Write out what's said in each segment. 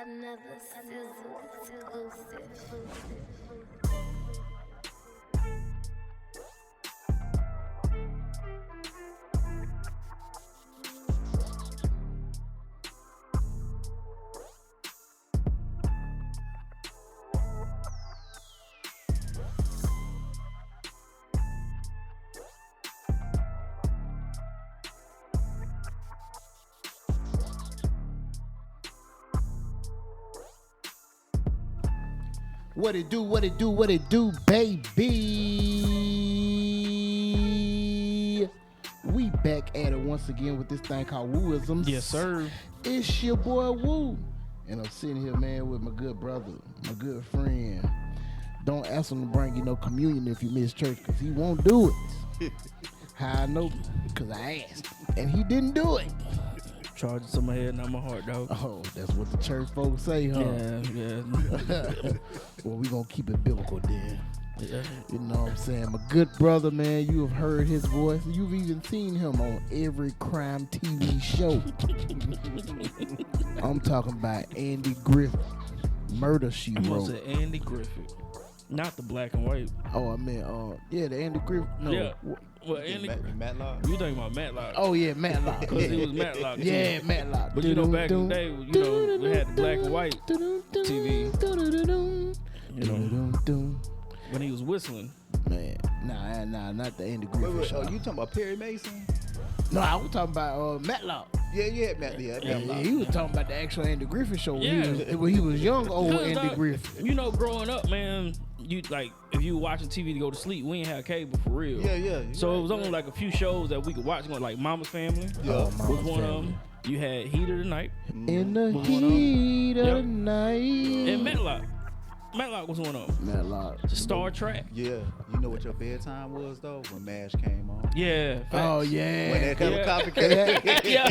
Another sizzle exclusive. What it do, what it do, what it do, baby? We back at it once again with this thing called Wooisms. Yes, sir. It's your boy Woo. And I'm sitting here, man, with my good brother, my good friend. Don't ask him to bring you no communion if you miss church, because he won't do it. How I know? Because I asked. And he didn't do it. Charges to my head, not my heart, dog. Oh, that's what the church folks say, huh? Yeah. Well, we gonna keep it biblical then. Yeah. You know what I'm saying? My good brother, man, you have heard his voice. You've even seen him on every crime TV show. I'm talking about Andy Griffith. Murder, She Was Wrote. it Andy Griffith? Not the black and white. Oh, I mean, yeah, the Andy Griffith. No. Yeah. Well, Andy. Matlock. You talking about Matlock? Oh, yeah, Matlock. Because he was Matlock. Too. Yeah, Matlock. But you know, back in the day, you know, we had the black and white TV. You know, when he was whistling. Man, nah, not the Andy Griffith Wait, show. you talking about Perry Mason? No, I was talking about Matlock. Yeah, Matlock. Yeah, he was talking about the actual Andy Griffith show Yeah. when he was young, old Because, Andy dog, Griffith. You know, growing up, man, you like if you were watching TV to go to sleep, we ain't have cable for real. Yeah. So it was only like a few shows that we could watch, like Mama's Family. Yeah. Mama's was one of Family. them. You had Heat of the Night In the Was one of heat of Yep. the night. and Matlock. Matlock was one of them. Matlock. Star Trek. Yeah. You know what your bedtime was though? When MASH came on. Yeah. Oh facts. yeah. When that Yeah. copy came.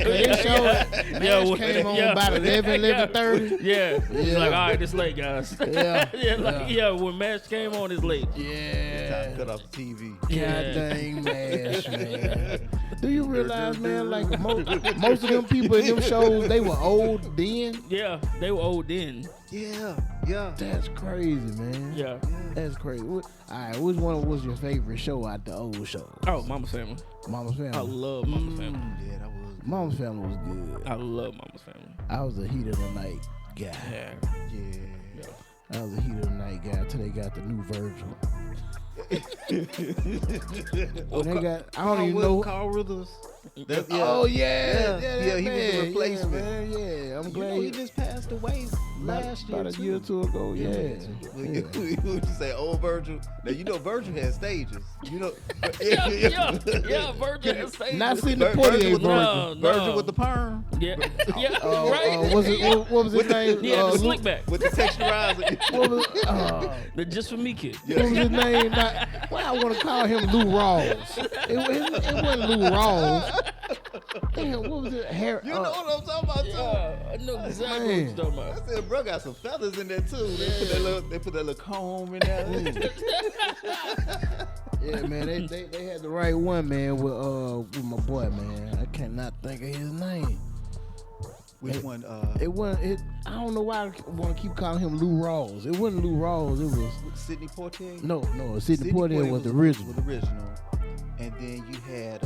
They showed MASH came on about 11:30. Yeah. It's Yeah. like, all right, it's late, guys. Yeah. When MASH came on, it's late. Time to Yeah. cut off the TV. God Yeah. dang MASH, man. Do you realize, man, like most of them people in them shows, they were old then? Yeah, they were old then. Yeah. That's crazy, man. Yeah. That's crazy. All right, which one was your favorite show out the old shows? Oh, Mama's Family. Mama's Family. I love Mama's Family. Yeah, that was. Mama's Family was good. I love Mama's Family. I was a heat of the night guy. Yeah. Yeah. I was a heat of the night guy until they got the new Virgil. When they got, I don't even know. Carl Withers. That's, Oh yeah, Yeah, he was the man, replacement. Yeah, man, yeah. I'm You glad know he just passed away last year. about a year or two ago. Yeah. Would you say old Virgil? Now you know Virgil had stages. You know. Yeah, Virgil has stages. Not seen the Virgil Portier with the- Virgil. Virgil with the perm. Yeah, yeah, What right. was it? What was his name? He had the Luke- slick back. With the texturizer. What was, The Just For Me kid. what was his name? Well, I want to call him Lou Rawls. It wasn't Lou Rawls. Damn, what was it? You know what I'm talking about too. Yeah, I know exactly what you're talking I about. said, bro, got some feathers in there too. They put that little comb in there. Yeah, man, they had the right one, man, with my boy, man. I cannot think of his name. Which one? It wasn't. I don't know why I want to keep calling him Lou Rawls. It wasn't Lou Rawls. It was Sidney Poitier. no. Sidney Poitier was the original. Was the original. And then you had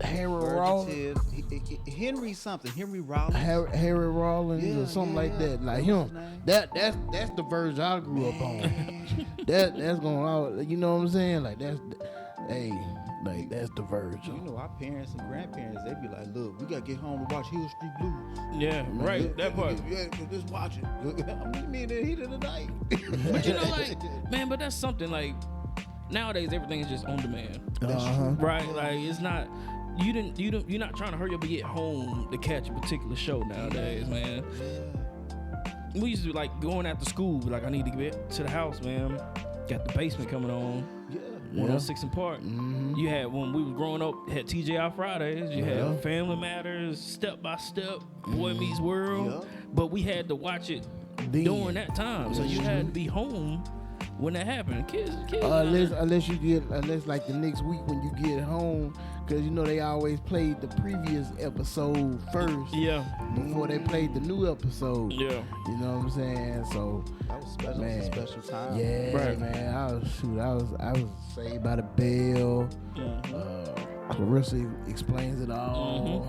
Harry Virgil Rawls. Tibbs. Henry something. Henry Rollins. Harry Rollins Yeah, or something yeah, like yeah. that. Like What him. was his name? That's the version I grew up on. that's going out. You know what I'm saying? Like that's the You version. know, our parents and grandparents, they be like, look, we got to get home to watch Hill Street Blues. Yeah, right. That part. Yeah, just watch it. I'm in the heat of the night. But you know, like, man, but that's something like nowadays everything is just on demand. Uh-huh. Right? Like it's not you're not trying to hurry up and get home to catch a particular show nowadays, man. We used to like going after school, like I need to get to the house, man. Got the basement coming on. Yeah. 106 in Park. Mm-hmm. You had when we was growing up, had TJI Fridays. You Yeah. had Family Matters, Step by Step, Boy Meets World. Yeah. But we had to watch it Then. during that time, so you had to be home when that happened. Kids. Unless like the next week when you get home, because you know they always played the previous episode first. Yeah. Before they played the new episode. Yeah. You know what I'm saying? So That was special. Man. It was a special time. yeah, Right. man. I was Saved by the Bell. Clarissa explains it all.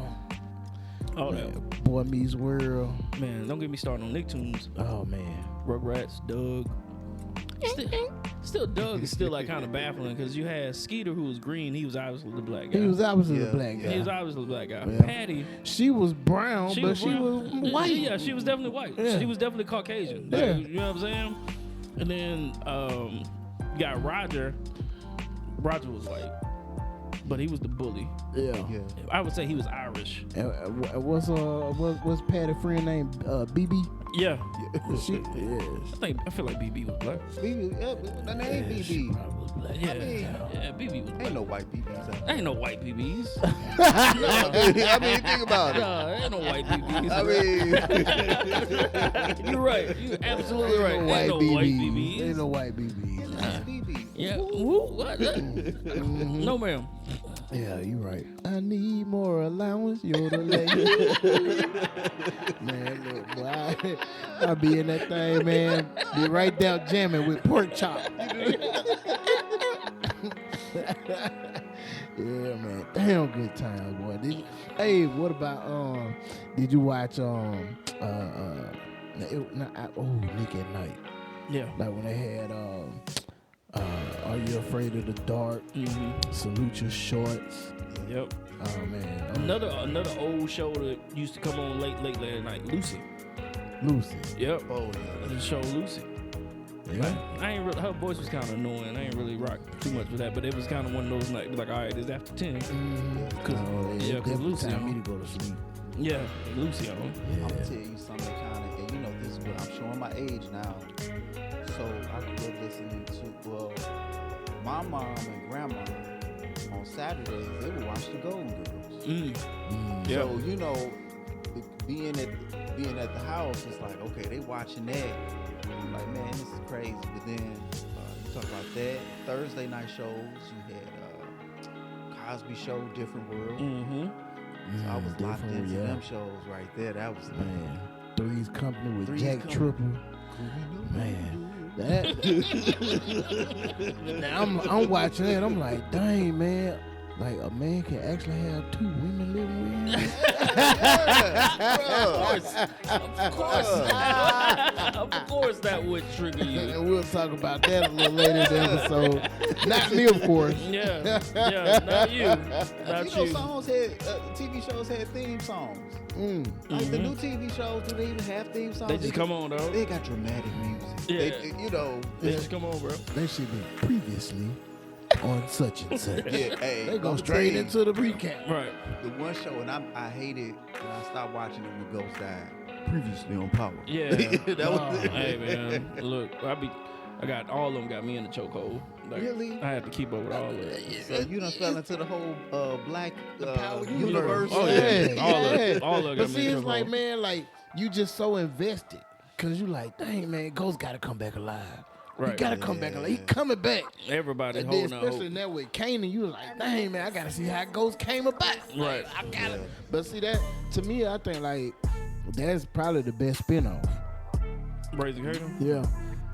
Oh, Man, that. Boy Meets World. Man, don't get me started on Nicktoons. Oh man. Rugrats, Doug. Still Doug is still like kind of baffling because you had Skeeter who was green. He was obviously the black guy. He was obviously Yeah, the black guy. He was obviously the black guy. Yeah. Patty. She was brown, but she was white. Yeah, she was definitely white. Yeah. She was definitely Caucasian. Like, Yeah. you know what I'm saying? And then you got Roger. Roger was white, but he was the bully. Yeah. Yeah. I would say he was Irish. And, what's Patty's friend named BB? Yeah, She I feel like BB was black. BB, yeah, the name BB. Yeah, mean, yeah, BB was black. Ain't no white BBs out there. Ain't no white BBs. I mean, think about it. Nah, ain't no white BBs. I mean, You're right. You're absolutely right. Ain't Ain't no no white white BBs. BBs. Ain't no white BBs. BB. Yeah. Who? What? No, ma'am. Yeah, you right. I need more allowance, you're the lady. Man, look, boy, I be in that thing, man. Be right down jamming with pork chop. Yeah, man. Damn good times, boy. Hey, what about did you watch Nick at Night? Yeah. Like when they had Are You Afraid of the Dark? Salute Your Shorts. Yep. Oh man. Another old show that used to come on late last night. Lucy. Lucy. Yep. Oh, yeah. The show Lucy. Yeah. I ain't really, her voice was kind of annoying. I ain't really rock too much with that, but it was kind of one of those nights like, all right, it's after 10. Yeah, 'cause Lucy time on. me to go to sleep. Yeah, Lucy on. I'm gonna tell you something kind of, and you know this is what I'm showing my age now. So I grew up listening to, well, my mom and grandma on Saturdays they would watch the Golden Girls. Yeah. So you know, being at the house, it's like okay, they watching that. I'm like, man, this is crazy. But then you talk about that Thursday night shows. You had Cosby Show, Different World. So I was locked into them shows right there. That was Man. Three's Company with Three's Jack Company. Triple. Man. That now I'm watching that. I'm like, dang man, like a man can actually have two women living with him. Of course that would trigger you. And we'll talk about that a little later in the episode. Not me, of course. Yeah, not you. Not You know, you. songs had TV shows had theme songs. Like the new TV shows, do they even have theme songs? They just come on, though. They got dramatic music. Yeah. You know. They just come on, bro. They should be previously on such and such. Yeah, hey, They go I'ma straight tell you, into the recap. Right. the one show, and I hated when I stopped watching it when Ghost died. Previously on Power. Yeah. That was Hey, man. Look, I got all of them got me in the chokehold. Like, Really? I had to keep up with all of it. So you done fell into the whole black Power universe. Oh, yeah. All of it. All of it But got me see, in the it's like, chokehold. man, like you just so invested. Cause you like, dang man, Ghost gotta come back alive. He Right. gotta come back alive. He coming back. Everybody And then holding out especially hope. in that with Kanan, you was like, dang man, I gotta see how Ghost came about. Right. I gotta. But see that to me, I think like that's probably the best spinoff. Raising Curtain? Yeah.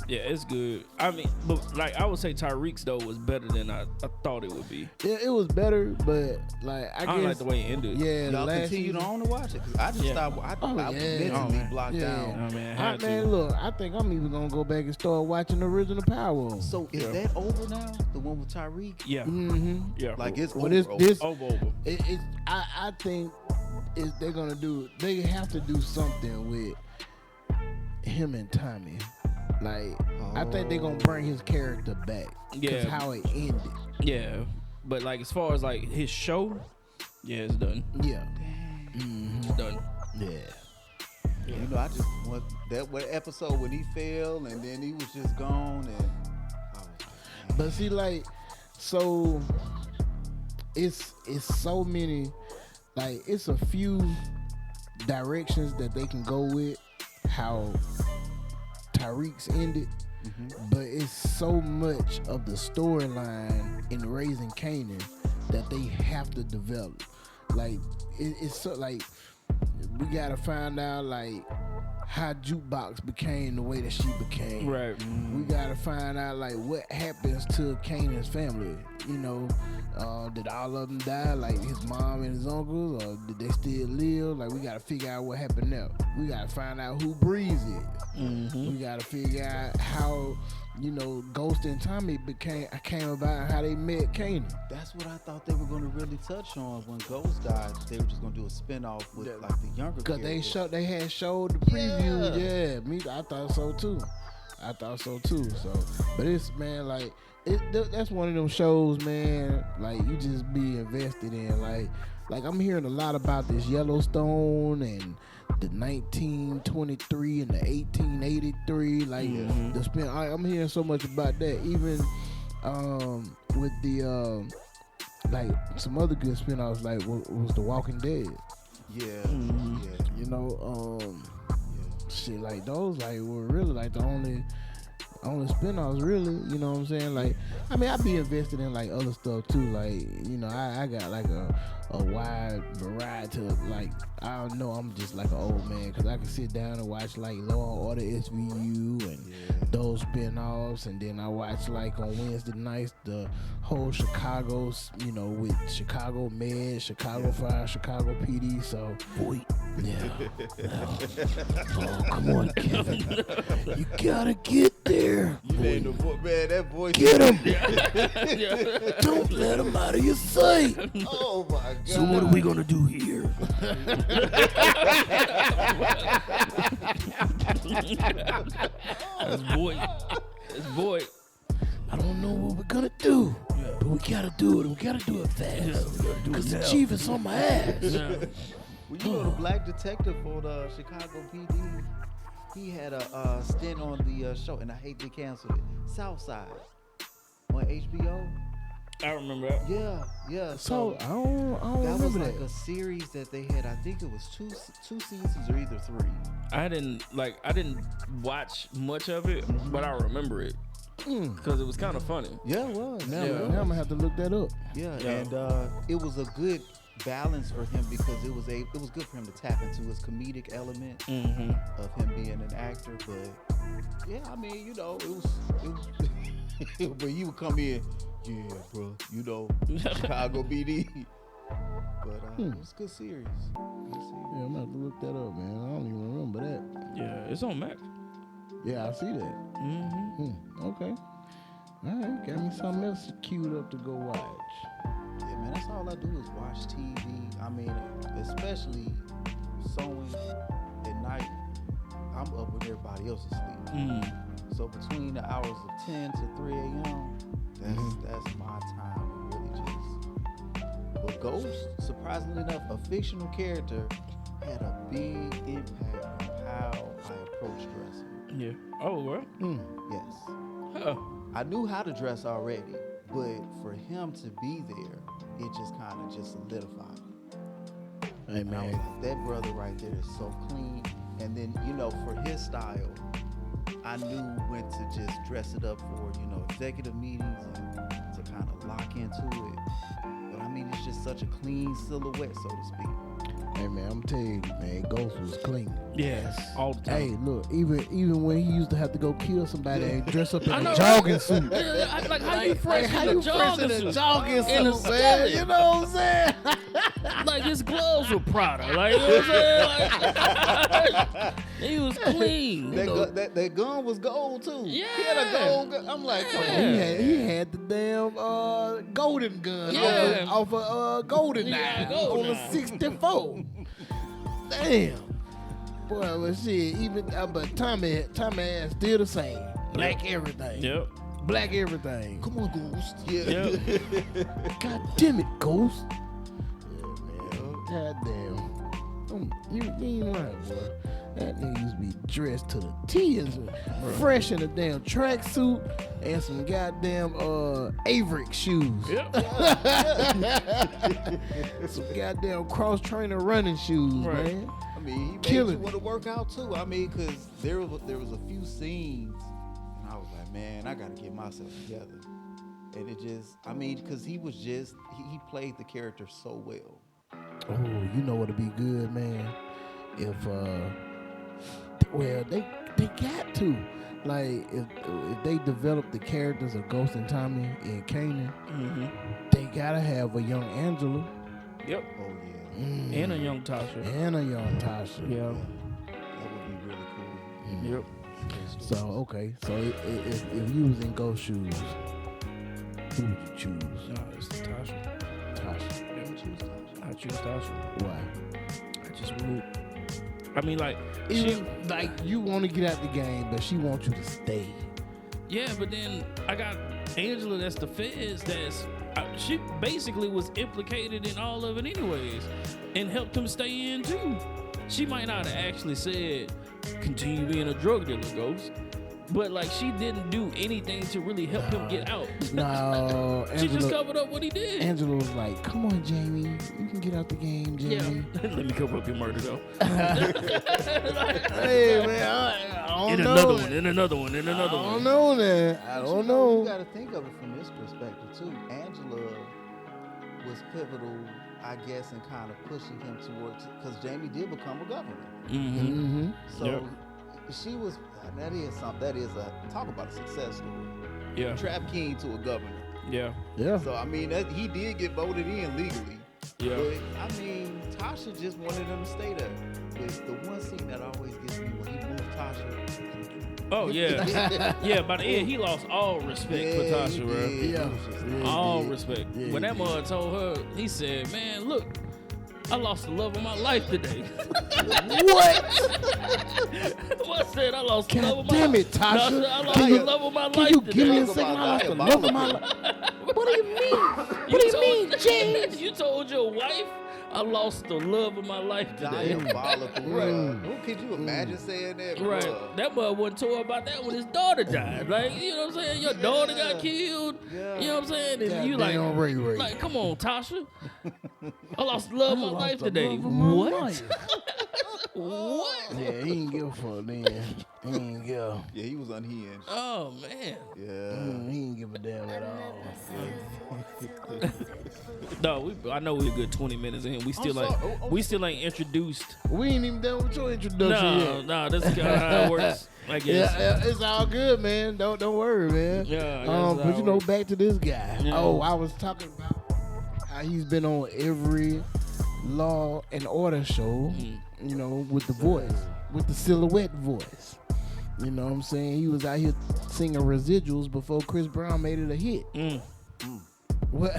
Yeah, it's good. I mean, but like I would say Tyreek's though was better than I thought it would be. Yeah, it was better, but like I I don't guess like the way it ended. Yeah, Y'all last continued season- on to watch it. 'Cause I just Yeah. stopped. I Oh, was yeah. mentally Oh, man. blocked Yeah. down. Oh man, I I, had to. man, look, I think I'm even gonna go back and start watching the original Power. So is that over now? The one with Tyreek? Yeah. Mm-hmm. Yeah. Like it's Well, over. this over. I think they're gonna do. They have to do something with him and Tommy. Like I think they're gonna bring his character back. Yeah. Cause how it ended. Yeah. But like as far as like his show, yeah, it's done. Yeah. It's done. Yeah. You know, I just want that one episode when he fell and then he was just gone and I was like, But see, like, so it's so many. Like it's a few directions that they can go with how Tyreek's ended. but it's so much of the storyline in raising Kanan that they have to develop. Like it's so like we gotta find out like how Jukebox became the way that she became. Right. We gotta find out like what happens to Kanan's family. You know, did all of them die, like his mom and his uncles, or did they still live? Like we gotta figure out what happened there. We gotta find out who Breeze is. We gotta figure out how, you know, Ghost and Tommy came about and how they met Kanan. That's what I thought they were going to really touch on when Ghost died. They were just going to do a spinoff with like the younger Cause characters. they had showed the preview. Yeah, me, I thought so too. So, but it's man, like that's one of them shows, man. Like you just be invested in. Like I'm hearing a lot about this Yellowstone and the 1923 and the 1883. Like the spin. I'm hearing so much about that. Even with the like some other good spinoffs, like was The Walking Dead. Yeah. You know, shit like those like were really like the only spinoffs really, you know what I'm saying? Like, I mean, I be invested in like other stuff too. Like, you know, I got like a wide variety of like, I don't know, I'm just like an old man because I can sit down and watch like Law and Order SVU and those spinoffs, and then I watch like on Wednesday nights the whole Chicago's, you know, with Chicago Med, Chicago Fire, Chicago PD. So, boy, oh, come on, Kevin, you gotta get there. You made the man, that voice. Get him! Don't let him out of your sight. Oh my God. So what are we gonna do here? That's boy. I don't know what we're gonna do, but we gotta do it. We gotta do it fast. Cause the chief is on my ass. Well, you know the black detective for the Chicago PD. He had a stint on the show, and I hate they canceled it. Southside on HBO. I remember that. Yeah. So I don't that was remember like that. a series that they had. I think it was two seasons or either 3. I didn't watch much of it, but I remember it because it was kind of funny. Yeah, it was. Now I'm gonna have to look that up. Yeah, and it was a good balance for him because it was good for him to tap into his comedic element of him being an actor. But yeah, I mean, you know, it was but he would come in, yeah, bro, you know, Chicago BD. But it was a good series. Yeah, I'm gonna have to look that up, man. I don't even remember that. Yeah, it's on Max. Yeah, I see that. Okay. All right, got me something else queued up to go watch. Yeah, man, that's all I do is watch TV. I mean, especially sewing at night. I'm up when everybody else is asleep. So between the hours of 10 to 3 a.m., that's my time to really just. But Ghost, surprisingly enough, a fictional character, had a big impact on how I approach dressing. Yeah. Oh well. Yes. Huh. I knew how to dress already, but for him to be there, it just kind of just solidified. Hey, And I was man. like, that brother right there is so clean. And then, you know, for his style, I knew when to just dress it up for, you know, executive meetings and to kind of lock into it. But I mean, it's just such a clean silhouette, so to speak. Hey, man, I'm telling you, man, Ghost was clean. Yes. All the time. Hey, look, even when he used to have to go kill somebody and dress up in I a know, jogging suit. Like how you fresh How in a you fresh in a jogging jogging suit? In a suit, man? You know what I'm saying? Like his gloves were Prada. Like, you know what I'm saying? Like, he was clean. That gun was gold, too. Yeah. He had a gold gun. I'm like, come on. He had the damn golden gun Yeah. off of Golden Yeah, Eye on the GoldenEye. 64. Damn. Boy, well, shit, even, but Tommy ass still the same. Black everything. Yep. Black everything. Come on, Ghost. Yeah. Yep. God damn it, Ghost. Yeah, man. God damn. You ain't right, boy. That nigga used to be dressed to the T, fresh in a damn tracksuit and some goddamn Averick shoes. Yep. Some goddamn cross trainer running shoes, Right. man. I mean, he made Killing you want to work out too. I mean, because there was a few scenes And I was like, man, I gotta get myself together. And it just, I mean, because he played the character so well. Oh, you know what'd be good, man? If well, they got to. Like, if they develop the characters of Ghost and Tommy and Kanan, they gotta have a young Angela. Yep. Oh yeah. And a young Tasha. And a young Tasha. Yeah. That would be really cool. Yep. So, okay. So, if you was in Ghost shoes, who would you choose? No, it's Tasha. Tasha. Never choose Tasha. I choose Tasha. Why? I just would. I mean, like, Like, you want to get out the game, but she wants you to stay. yeah, but then I got Angela that's the feds she basically was implicated in all of it anyways and helped him stay in too. She might not have actually said, continue being a drug dealer, Ghost. But like she didn't do anything to really help him get out. No, She just Angela, covered up what he did. Angela was like, come on, Jamie. You can get out the game, Jamie. Yeah. Let me cover up your murder though. Hey, man, I don't In know. another one, in another one, in another I one. don't know that. I But don't you know. got to think of it from this perspective too. Angela was pivotal, I guess, in kind of pushing him towards, because Jamie did become a governor. Mm-hmm. Mm-hmm. So Yep. she was. That is something. That is a talk about a success story. Yeah. Trap king to a governor. Yeah. Yeah. So I mean, he did get voted in legally. Yeah. But I mean, Tasha just wanted him to stay there. But the one scene that always gets me when he moved Tasha. Oh yeah. Yeah, by the end he lost all respect for Tasha, bro. Yeah. All Yeah. respect. Yeah, When he that mother told her, he said, man, look, I lost the love of my life today. What? What said I lost the love of God my damn life? it, Tasha. No, I lost Can the you- love of my Can life you today. give me a Talk second? about I lost the love of my life. What do you mean? What do you mean, James? You told your wife I lost the love of my life today. Diabolical. Right. Who could you imagine saying that? Right. bruh? That mother wasn't told about that when his daughter died. Like, you know what I'm saying? Your daughter got killed. Yeah. You know what I'm saying? And you Goddamn Ray Ray. like, come on, Tasha. I lost the love of my lost life the today. love of my What? life. What? Yeah, he ain't give a fuck then. He ain't give. Yeah, he was unhinged. Oh man. Yeah. He ain't give a damn at all. No, I know we're a good 20 minutes in. We still sorry. ain't we still ain't introduced. We ain't even done with your introduction No, yet. no, that's kind of how it works. I guess. Yeah, it's all good, man. Don't worry, man. Yeah, I guess But that's you how know, it back to this guy. Yeah. Oh, I was talking about how he's been on every Law and Order show. You know, with the voice, with the silhouette voice. You know what I'm saying? He was out here singing Residuals before Chris Brown made it a hit. What?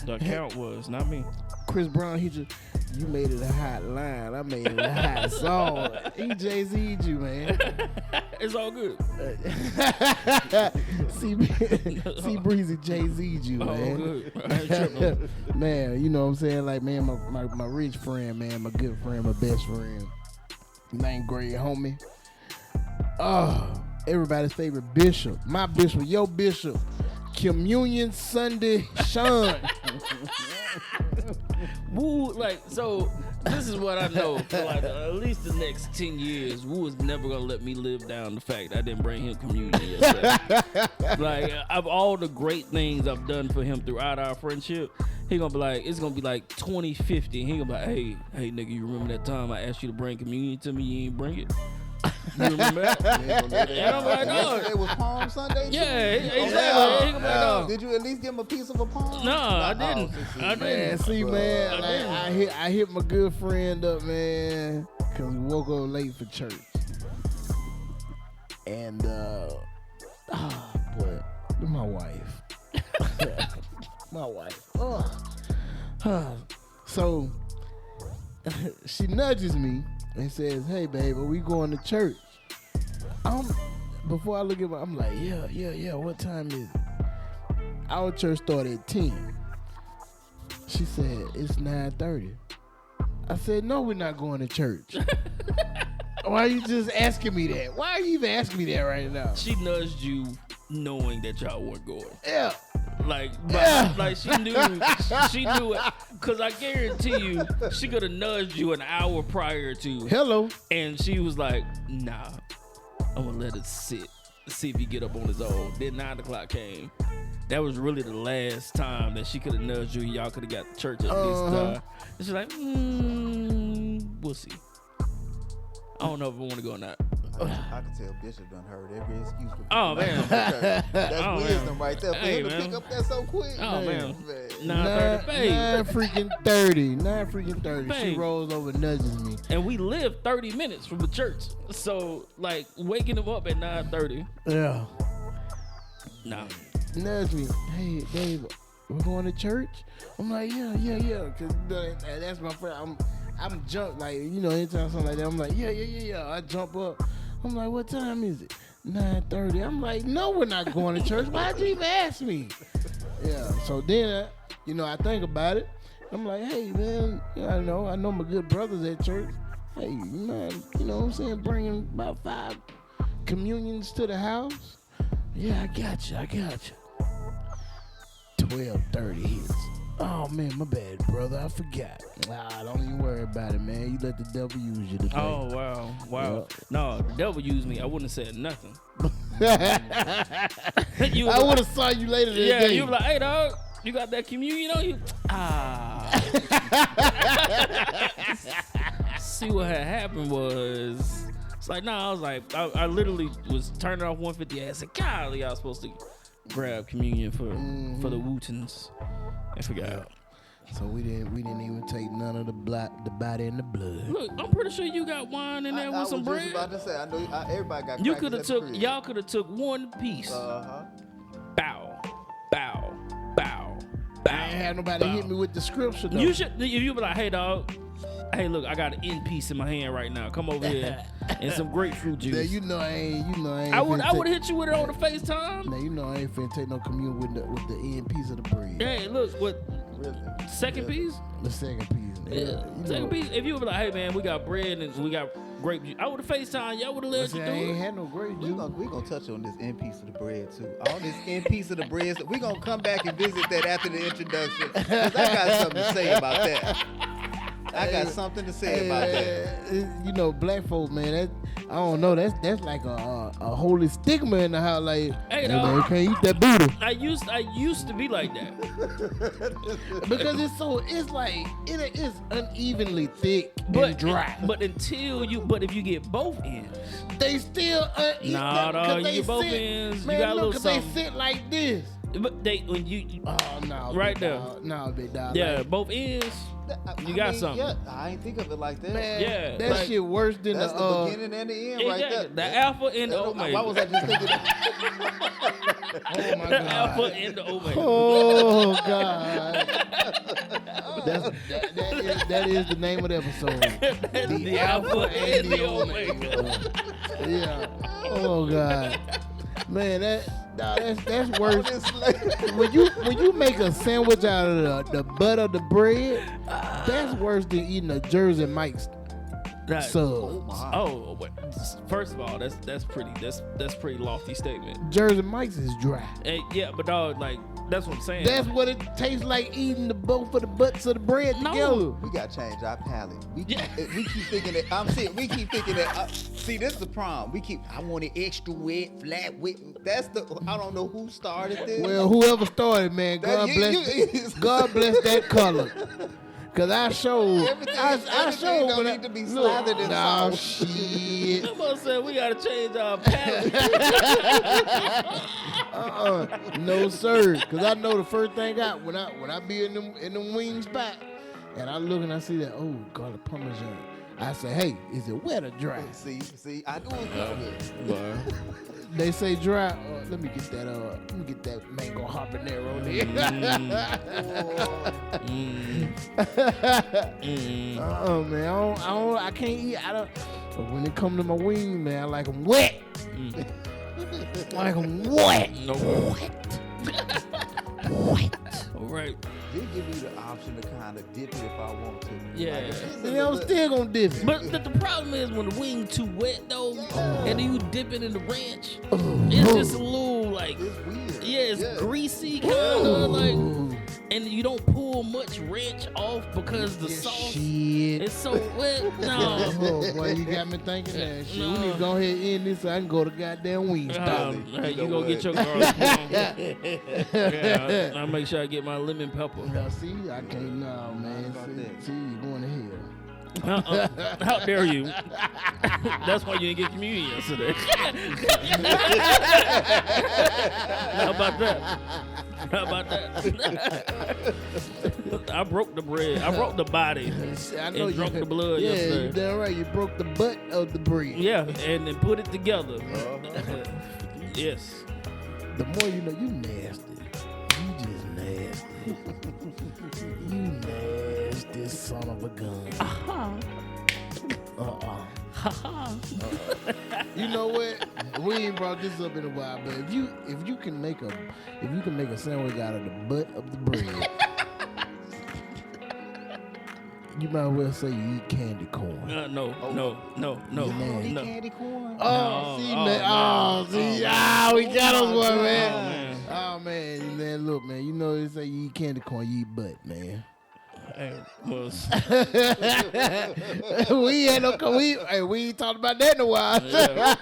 The account was not me. Chris Brown, you made it a hot line. I made it a hot song. He Jay-Z'd you, man. It's all good. See Breezy Jay-Z'd you, Oh, man. good. I ain't tripping. Man, you know what I'm saying? Like, man, my rich friend, man, my good friend, my best friend, named Great Homie. Oh, everybody's favorite bishop. My bishop, your bishop. Communion Sunday Sean. Woo, like, so this is what I know for like at least the next 10 years. Woo is never gonna let me live down the fact I didn't bring him communion yesterday. Like, of all the great things I've done for him throughout our friendship, he gonna be like, it's gonna be like 2050. And he gonna be like, hey, nigga, you remember that time I asked you to bring communion to me? You ain't bring it. You remember that? And I'm like, no. It was Palm Sunday. too? Yeah, exactly. Yeah. He gonna be like, no. Did you at least give him a piece of a palm? No, I didn't. I Man, didn't. see, man, I like, didn't. I hit my good friend up, man, because we woke up late for church. And, boy, my wife. My wife. So, she nudges me and says, hey, babe, are we going to church? Before I look at I'm like, yeah, what time is it? Our church started at 10. She said, it's 9:30. I said, no, we're not going to church. Why are you just asking me that? Why are you even asking me that right now? She nudged you knowing that y'all weren't going. Yeah. Like, Yeah. like she knew it. Cause I guarantee you, she could have nudged you an hour prior to, Hello. and she was like, "Nah, I'm gonna let it sit." see if he get up on his own. Then 9 o'clock came. That was really the last time that she could have nudged you. Y'all could have got to church at this time. And she's like, we'll see. I don't know if I want to go or not. I can tell Bishop done heard every excuse. Oh, man. That's wisdom right there. For him to man. pick up that so quick. Oh, man. 9:30, 9 freaking 30. 9 freaking 30. She Babe. rolls over, nudges me. And we live 30 minutes from the church. So, like, waking him up at 9:30. Yeah. Nah. Nudge me. Hey, Dave, we're going to church? I'm like, yeah. Cause that's my friend. I'm jump like, anytime something like that, I'm like, yeah. I jump up. I'm like, what time is it? 9:30. I'm like, no, we're not going to church. Why'd you even ask me? Yeah. So then, I think about it. I'm like, hey, man, I know my good brothers at church. Hey, man, you know what I'm saying? Bringing about 5 communions to the house. Yeah, I got you. 12:30 hits. Oh man, my bad, brother. I forgot. Don't even worry about it, man. You let the devil use you today. Oh, wow. Yep. No, the devil used me. I wouldn't have said nothing. I would have saw you later today. Yeah, you were like, hey, dog, you got that communion on you? See, what had happened was, it's like, I was like, I literally was turning off 150. I said, golly, y'all supposed to grab communion for the Wootons. I forgot. So we didn't even take none of the body and the blood. Look, I'm pretty sure you got wine in there with some bread. I was just about to say, I know everybody got. You could have y'all could have took one piece. Bow. I ain't had nobody hit me with the scripture though. You should. If you be like, hey, dog. Hey, look, I got an end piece in my hand right now. Come over here and some grapefruit juice. Yeah, I ain't. I would have hit you with it on the FaceTime. Now I ain't finna take no communion with the end piece of the bread. Hey, look, what? Really? Second piece? The second piece. Yeah. Second piece. If you would be like, hey man, we got bread and we got grape juice, I would have FaceTime. Y'all would have let you do I ain't it. had no grape We juice. gonna touch on this end piece of the bread too. All this end piece of the bread. We gonna come back and visit that after the introduction. 'Cause I got something to say about that. I got something to say about that. Black folk, man. I don't know. That's like a holy stigma in the house. Like, Hey, man, dog. you can't eat that booty I used to be like that. because it's like it is unevenly thick and dry. But if you get both ends, They still uneven. Nah, dog, 'cause you they get both sit- ends. You Man, got a look, little 'cause something. they sit like this. but when you Oh no, Right big there. dog. No, big dog. yeah, Like, both ends. You got something. Yeah, I ain't think of it like that. man, Yeah, that like- shit worse than That's the the beginning and the end right Exactly. there. The alpha and the omega. Why was I just thinking that? Oh my The god. alpha and the omega. Oh god. That is the name of the episode. the alpha and the omega. Yeah. Oh god. Man, that's worse. Honestly. When you make a sandwich out of the butt of the bread, that's worse than eating a Jersey Mike's sub. Oh, wait. First of all, that's pretty lofty statement. Jersey Mike's is dry. Hey, yeah, but dog, like that's what I'm saying. That's what it tastes like eating both of the butts of the bread together. We gotta change our palate. We keep Yeah. thinking that. I'm serious. We keep thinking that. See, this is the problem. I want it extra wet, flat wet. That's the. I don't know who started this. Well, whoever started, man, God bless that color. Cause I showed, everything don't need to be slathered in salt. shit. I'm gonna say we gotta change our palate. No sir. Cause I know the first thing when I be in them wing spot, and I look and I see that garlic parmesan. I say, hey, is it wet or dry? See, I knew it was good. They say dry. Let me get that mango habanero there. Man, I can't eat. But when it come to my wings, man, I like them wet. I like them wet. No. Wet. All right. They give you the option to kind of dip it if I want to. Yeah. Like, it's a And I'm little- still gonna dip it. But the problem is when the wing too wet though, and then you dip it in the ranch, it's just a little like It's weird. it's greasy kind of like, and and you don't pull much wrench off because the sauce Shit. is so wet. No. Oh, boy, you got me thinking that shit. We need to go ahead and end this so I can go to goddamn Wingstop. Hey, you go get your garlic palm. Yeah, I'll make sure I get my lemon pepper. Now, see, I can't, no, man. See, you going to hell. How dare you? That's why you didn't get communion yesterday. How about that? How about that? I broke the bread. I broke the body I know and drunk the blood yeah, yesterday. you damn right. You broke the butt of the bread. Yeah, and then put it together. Yes. The more you know, you nasty. You just nasty. You nasty son of a gun. You know what? We ain't brought this up in a while, but if you can make a sandwich out of the butt of the bread, you might as well say you eat candy corn. No. Candy corn. Oh, see, oh, man. no. Oh, see, we got us one, man. man. Oh, man. Man, look, man. You know they say you eat candy corn, you eat butt, man. Hey, well, we ain't talked about that in a while. yeah.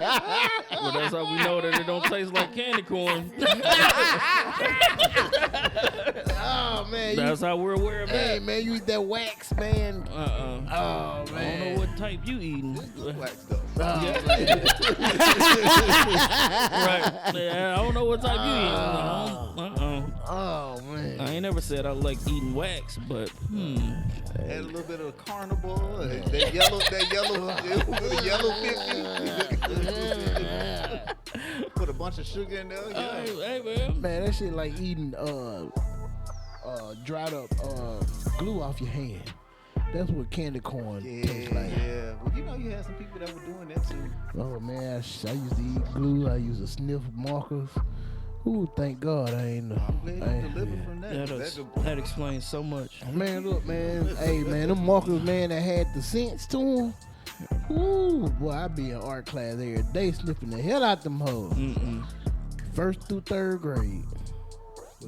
Well, that's how we know that it don't taste like candy corn. Oh, man. That's how we're aware of Hey, that. man, you eat that wax, man. Oh, I man. don't know what type you eating. Wax though. Right. Yeah, I don't know what type you eating. Oh, man. I ain't never said I like eating wax, but Add a little bit of carnival, that yellow 50. Put a bunch of sugar in there. Yeah. hey man. Man, that shit like eating dried up glue off your hand. That's what candy corn tastes like. Yeah. Well, you know you had some people that were doing that too. Oh man, I used to eat glue. I used to sniff markers. Ooh, thank God I ain't. I'm glad you delivered from that. That explains so much. Man, look, man. Hey, man, them markers, man, that had the sense to them. Ooh, boy, I be in art class every day sniffing the hell out them hoes. First through third grade.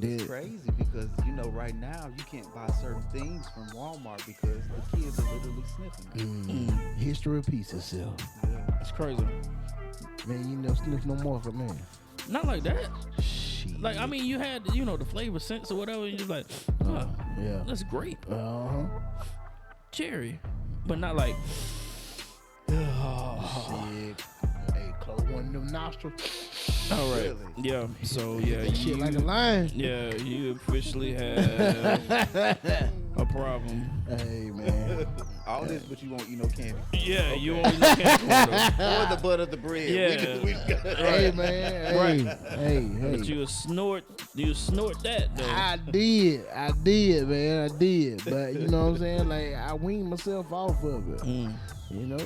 It's crazy because you know right now you can't buy certain things from Walmart because the kids are literally sniffing them. History repeats itself. Yeah. It's crazy. Man, you never sniff no marker, man. Not like that. Shit. Like, I mean, you had, the flavor sense or whatever, and you're just like, oh, yeah. that's grape. Cherry. But not like, Shit. Hey, close one of them nostrils. all right. Really? Yeah, so, yeah. That shit like a lion. Yeah, you officially have a problem. Hey, man. All this, but you won't eat no candy. Yeah, you only look at it. Or the butt of the bread. Yeah. Hey, man. Hey, Right. hey. But you snort that, though. I did, man. I did. But you know what I'm saying? Like, I weaned myself off of it. You know,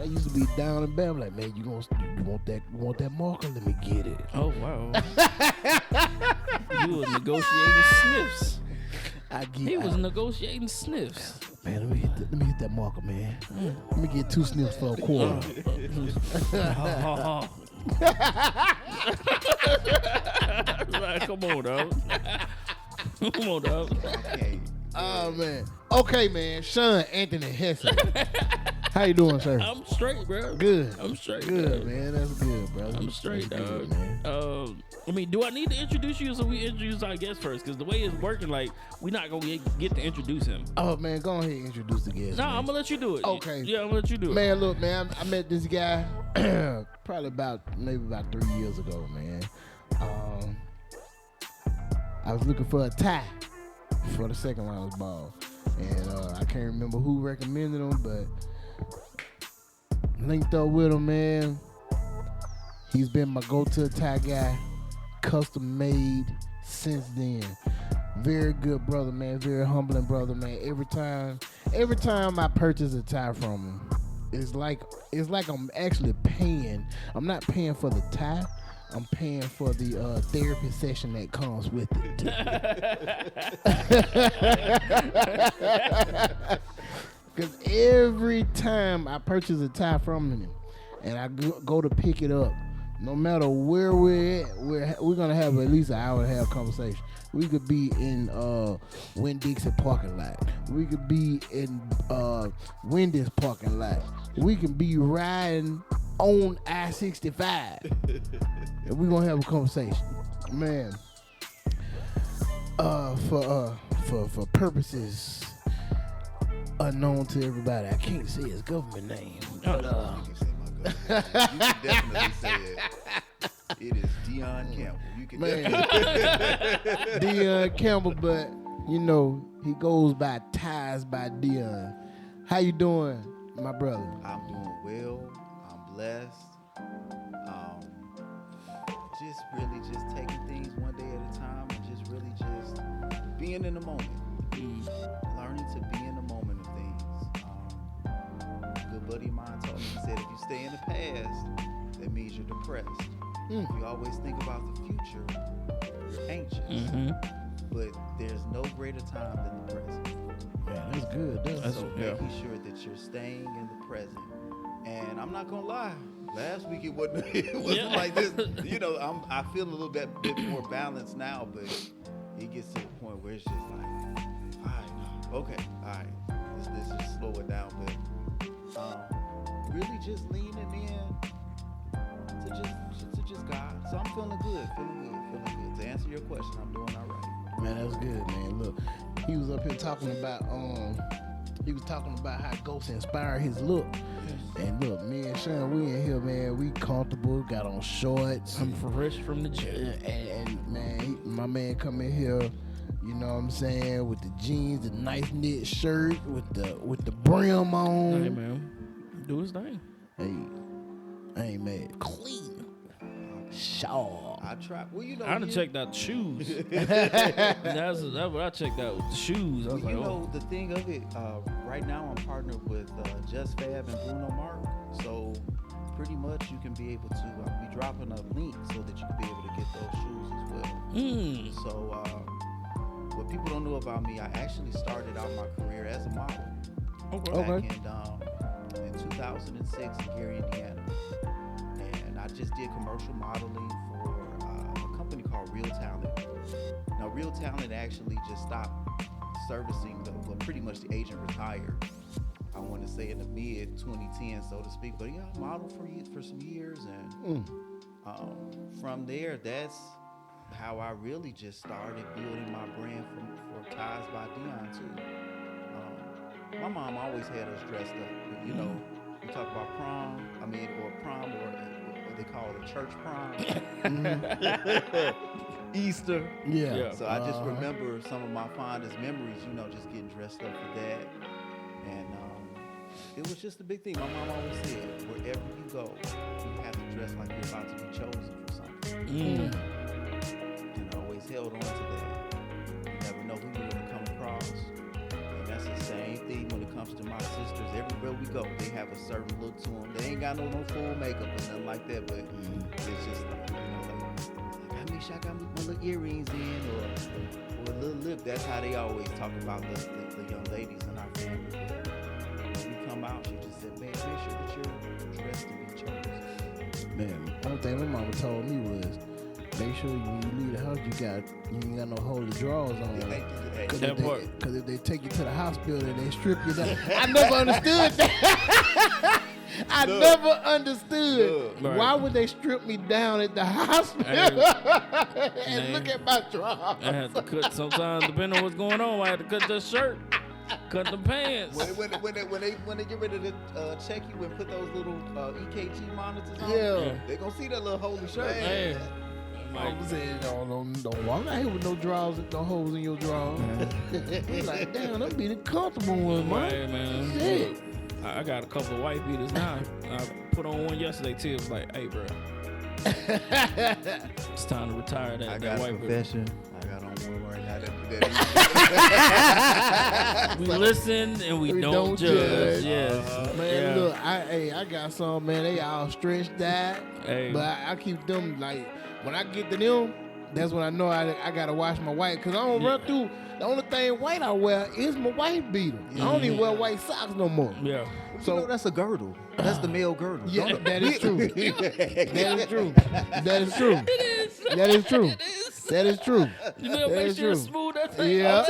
I used to be down and bad. I'm like, man, you want that marker? Let me get it. Oh, wow. You was negotiating sniffs. He was negotiating sniffs. Man, let me hit that marker, man. Let me get 2 sniffs for a quarter. Like, come on, dog. Come on, dog. Okay. Oh man. Okay, man. Sean Anthony Hesse. How you doing, sir? I'm straight, bro. Good. I'm straight. Good, dog. man. That's good, bro. I'm straight, That's dog. good, man. I mean, do I need to introduce you, or so we introduce our guest first? Because the way it's working, like, we're not gonna get to introduce him. Oh man, go ahead and introduce the guest. No, man. I'm gonna let you do it. Okay. Yeah, I'm gonna let you do it. Man, look, man, I met this guy probably about 3 years ago, man. I was looking for a tie for the second round ball, and I can't remember who recommended him, but linked up with him, man. He's been my go-to tie guy, custom made since then. Very good brother, man. Very humbling brother, man. Every time I purchase a tie from him, it's like I'm actually paying. I'm not paying for the tie. I'm paying for the therapy session that comes with it. Because every time I purchase a tie from him and I go to pick it up, no matter where we're at, gonna have at least an hour and a half conversation. We could be in Winn-Dixie parking lot. We could be in Wendy's parking lot. We can be riding on I-65, and we're gonna have a conversation, man. For purposes unknown to everybody, I can't say his government name, but You can definitely say it. It is Dion Campbell. You can definitely Dion Campbell, but you know he goes by Ties by Dion. How you doing, my brother? I'm doing well. I'm blessed. Just really just taking things one day at a time and just really just being in the moment. Learning to be in the moment of things. A good buddy of mine told me, he said, if you stay in the past, that means you're depressed. If you always think about the future, you're anxious. But there's no greater time than the present. Man, that's good. So making sure that you're staying in the present. And I'm not gonna lie, last week it wasn't like this. You know, I feel a little bit more balanced now, but it gets to the point where it's just like, all right, okay, all right, let's just slow it down. But really just leaning in to just God. So I'm feeling good. To answer your question, I'm doing all right. Man, that's good, man. Look, he was up here talking about how Ghost inspired his look. And look, me and Sean, we in here, man. We comfortable, got on shorts. I'm fresh from the gym. And man, my man come in here, you know what I'm saying, with the jeans, the nice knit shirt, with the brim on. Hey, man. Do his thing. Hey, I ain't mad. Clean. Sharp. I tried. Well, you know, I done checked out the shoes. That's what I checked out with the shoes. I was you like, know, the thing of it, right now I'm partnered with Just Fab and Bruno Mars. So pretty much you can be able to, I'll be dropping a link so that you can be able to get those shoes as well. So what people don't know about me, I actually started out my career as a model. Okay. Back in 2006 in Gary, Indiana. And I just did commercial modeling for a company called Real Talent. Now, Real Talent actually just stopped servicing pretty much the agent retired. I want to say in the mid 2010, so to speak. But yeah, I modeled for some years, and from there, that's how I really just started building my brand for Ties by Dion too. My mom always had us dressed up. You know, we talk about prom, or they call it a church prom. Easter. Yeah. So I just remember some of my fondest memories, you know, just getting dressed up for that. And it was just a big thing. My mom always said, wherever you go, you have to dress like you're about to be chosen for something. And I always held on to that. You never know who you're going to come across. And that's the same thing when it comes to my sisters. Everywhere we go, they have a certain look to them. They ain't got no full makeup or nothing like that, but it's just like, you know, like, I make sure I got my little earrings in or a little lip. That's how they always talk about the young ladies in our family. But when we come out, she just said, man, make sure that you're dressed to be chosen. Man, one thing my mama told me was, make sure when you leave the house, you ain't got no holy drawers on. Because if they take you to the hospital and they strip you down, I never understood that. I never understood why would they strip me down at the hospital and look at my drawers. I had to cut sometimes, depending on what's going on. I had to cut the shirt, cut the pants. When they get ready to check you and put those little EKG monitors on, they gonna see that little holy shirt. Man. I'm saying, don't walk out here with no drawers, no holes in your drawers. I'm like, damn, I'm being comfortable one, man. Right, man. Shit. I got a couple of white beaters now. I put on one yesterday. Tim was like, hey, bro. It's time to retire that, I that got white a confession. I got on one right now that we listen and we don't judge. Yes. Man, look, I got some, man, they all stretched out. Hey. But I keep them, like, when I get to them, that's when I know I got to wash my white. Because I don't run through. The only thing white I wear is my white beater. I don't even wear white socks no more. Yeah. So you know, that's a girdle. That's the male girdle. Yeah, that is true. That is true. That is true. It is. That is true. That is true. You know, That make is sure it's true. smooth. That thing. Yeah.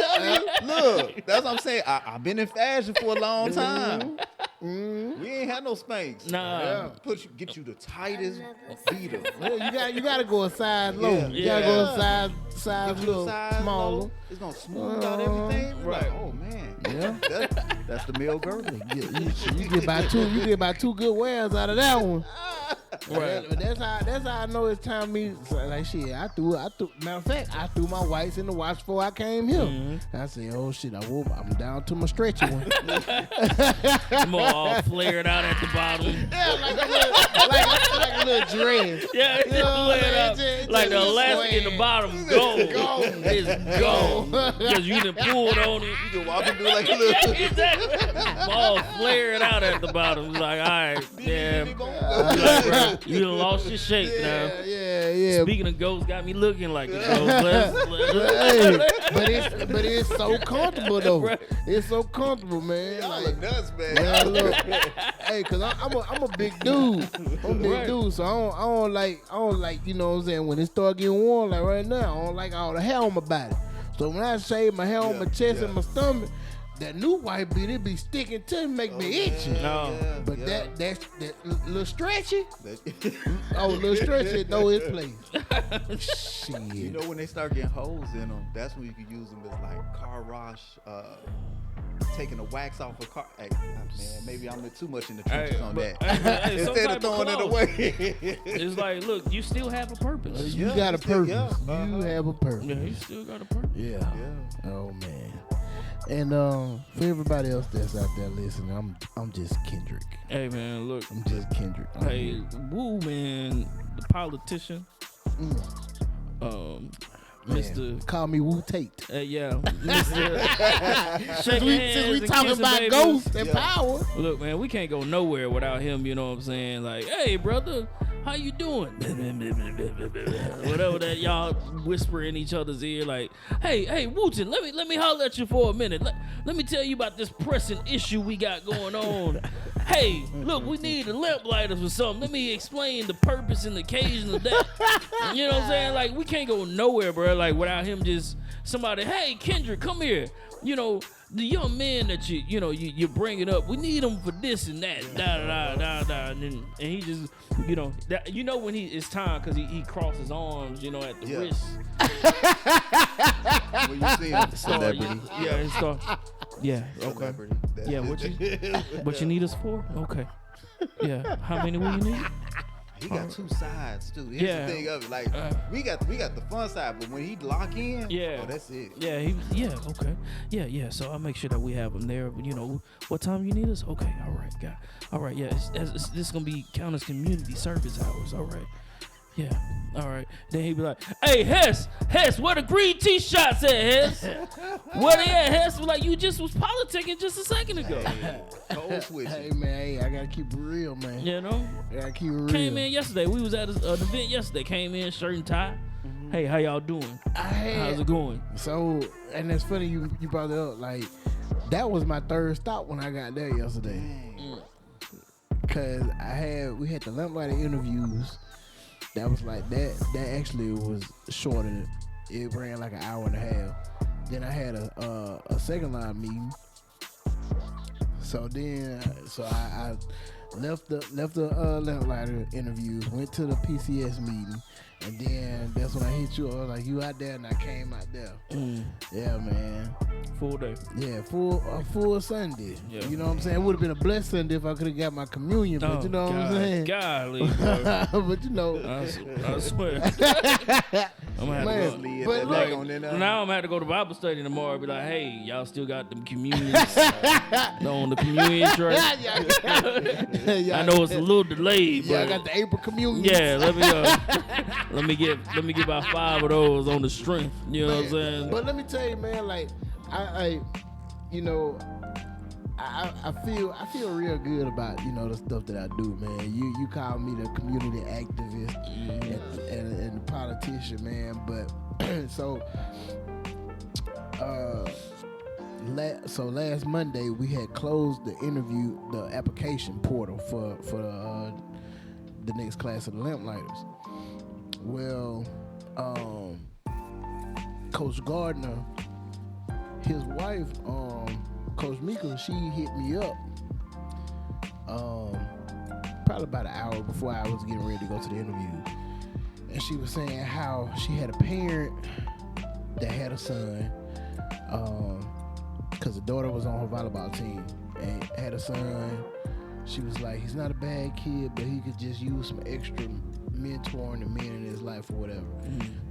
Look, that's what I'm saying. I've been in fashion for a long time. We ain't had no Spanx. Nah. Get you the tightest beater. Yeah, you gotta go a size low. Yeah. You gotta go a size Get you a little size smaller. low. It's gonna smooth out everything. Right. Like, oh man. Yeah. That's the male girdle. You get about two good wears out of that one. Right. But that's how I know it's time for me. So, like shit, I threw. Matter of fact, I threw my whites in the wash before I came here. Mm-hmm. I said, oh shit, I'm down to my stretchy one. I'm all flared out at the bottom. Yeah, like a little dress. Yeah, it's You know, flared out. it's Like the just elastic in the swag. bottom is gone. Gone. It's gone. Because you done pulled on it. You can walk and do like a Yeah, little. exactly. I'm all flared out at the bottom. It's like, all right, yeah. Yeah. Like, bro, you done lost your shape now. Yeah. Speaking of ghosts, got me looking like a ghost. Hey, but it's so comfortable though. Right. It's so comfortable, man. Y'all Like, are nuts, man. man, look, hey, cause I'm a big dude. I'm a big Right. dude, so I don't like, you know what I'm saying, when it start getting warm, like right now, I don't like all the hair on my body. So when I shave my hair on my chest and my stomach, that new white beat, it be sticking to me, make me itchy. No. But that little stretchy, little stretchy, know its place. Shit. You know when they start getting holes in them, that's when you can use them as like car wash, taking the wax off a car. Hey, man, maybe I'm too much in the trenches on that. Hey, some Instead type of throwing it cloth. away. It's like, look, you still have a purpose. You Yeah, got a still- purpose. yeah. You have a purpose. Yeah, you still got a purpose. Yeah. Yeah. Oh man. And for everybody else that's out there listening, I'm just Kendrick. Hey, man, look. I'm just Kendrick. Hey, Woo, man, the politician, Man, Mr. call me Wu Tate. Yeah, Mr. Since we talking about ghosts. ghosts and Yeah. power. Look, man, we can't go nowhere without him, you know what I'm saying? Like, hey, brother, how you doing? Whatever that y'all whisper in each other's ear, like, hey, Wooten, let me holler at you for a minute. Let me tell you about this pressing issue we got going on. Hey, look, we need the lamp lighters or something. Let me explain the purpose and the occasion of that. You know what I'm saying? Like, we can't go nowhere, bro, like, without him just somebody, hey, Kendrick, come here. You know, the young man that you're bringing up, we need him for this and that, and he just, when it's time because he crossed his arms, at the Yeah. wrist. When you see him, celebrity. Yeah, he start. Yeah, okay. Celebrity. That's Yeah, what you need us for? Okay. Yeah, how many will you need? He got two sides too. Here's Yeah. the thing of it. Like we got the fun side, but when he lock in, Yeah. oh, that's it. Yeah, okay. Yeah. So I'll make sure that we have him there. What time you need us? Okay, all right. Yeah, this is gonna be count as community service hours. All right. Yeah, all right. Then he'd be like, "Hey, Hess, where the green tea shots at, Hess? Where they at, Hess? Like you just was politicking just a second ago. Cold switching. Hey man, I gotta keep it real, man. You know." I gotta keep it real. Came in yesterday. We was at an event yesterday. Came in shirt and tie. Hey, how y'all doing? How's it going? So, and it's funny you brought it up. Like, that was my third stop when I got there yesterday. Cause we had the lamplighter interviews. That was like that actually was shorter. It ran like an hour and a half. Then I had a second line meeting. So I left the lamplighter interviews, went to the PCS meeting, and then that's when I hit you. I was like, you out there, and I came out there. Yeah, man. Full day. Yeah, full Sunday. Yeah. You know what I'm saying? It would have been a blessed Sunday if I could have got my communion, but you know what I'm saying? Golly, bro. But you know, I swear. I'm gonna have Man, to go. Leave but that look, back on there now. Now I'm gonna have to go to Bible study tomorrow and be like, hey, y'all still got them communions on the communion tray? I know it's a little delayed, yeah, I but got the April communion. yeah, let me get about 5 of those on the strength. You know what I'm saying? But let me tell you, man, like I feel real good about the stuff that I do, man. You call me the community activist and the politician, man. But so last Monday we had closed the application portal for the next class of the lamplighters. Well, Coach Gardner, his wife, Coach Mika, she hit me up probably about an hour before I was getting ready to go to the interview. And she was saying how she had a parent that had a son, because the daughter was on her volleyball team and had a son. She was like, he's not a bad kid, but he could just use some extra mentoring and men in his life or whatever.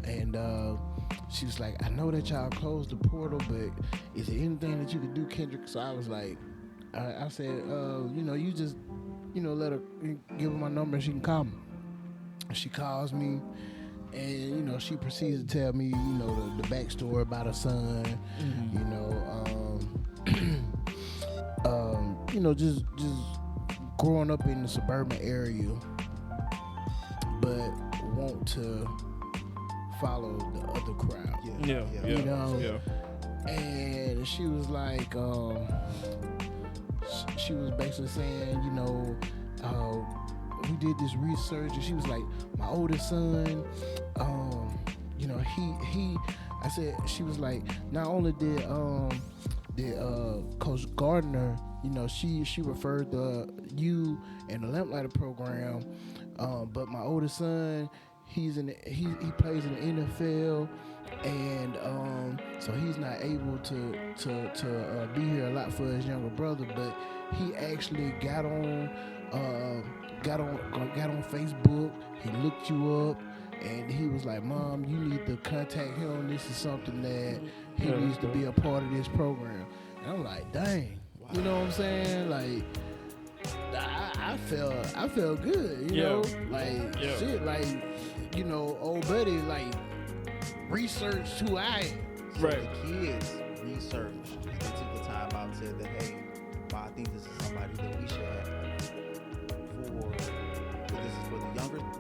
And she was like, I know that y'all closed the portal, but is there anything that you could do, Kendrick? So I was like, I said, you just, let her, give her my number and she can call me. And she calls me, and, she proceeds to tell me, the backstory about her son, just growing up in the suburban area, but want to follow the other crowd. And she was like, she was basically saying, we did this research, and she was like, my oldest son, I said, she was like, not only did Coach Gardner, she referred to you and the Lamplighter program, but my oldest son, he plays in the NFL, and so he's not able to be here a lot for his younger brother, but he actually got on Facebook. He looked you up, and he was like, Mom, you need to contact him. This is something that he needs to be a part of this program. And I'm like, dang. Wow. You know what I'm saying? Like, I felt good, you know? Like, shit, like, old buddy, like, researched who I am. So the kids researched, and they took the time out and said that, hey, I think this is somebody that we should have this is for the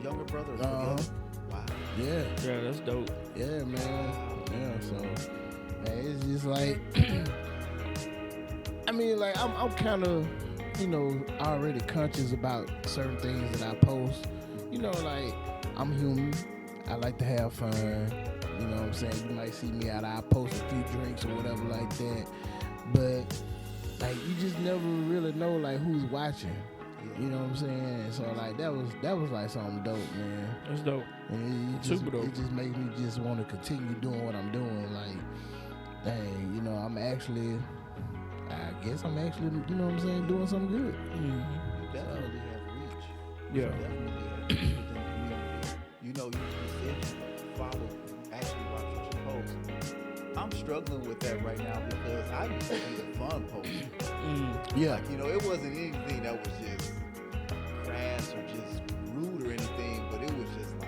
younger brothers. Wow. Yeah, that's dope. Yeah, man. Yeah, so man, it's just like I mean, like I'm kind of already conscious about certain things that I post. Like I'm human. I like to have fun. You know what I'm saying? You might see me out. I post a few drinks or whatever like that. But like you just never really know like who's watching. You know what I'm saying? So like that was like something dope, man. That's dope. And Super dope. It just makes me just want to continue doing what I'm doing. Like, dang, I'm actually, I guess I'm actually, you know what I'm saying, doing something good. You definitely have reach. Yeah. You definitely have reach within the community. You said you follow, actually watch what you post. I'm struggling with that right now because I used to be the fun poster. Yeah. Like, it wasn't anything that was just crass or just rude or anything, but it was just like,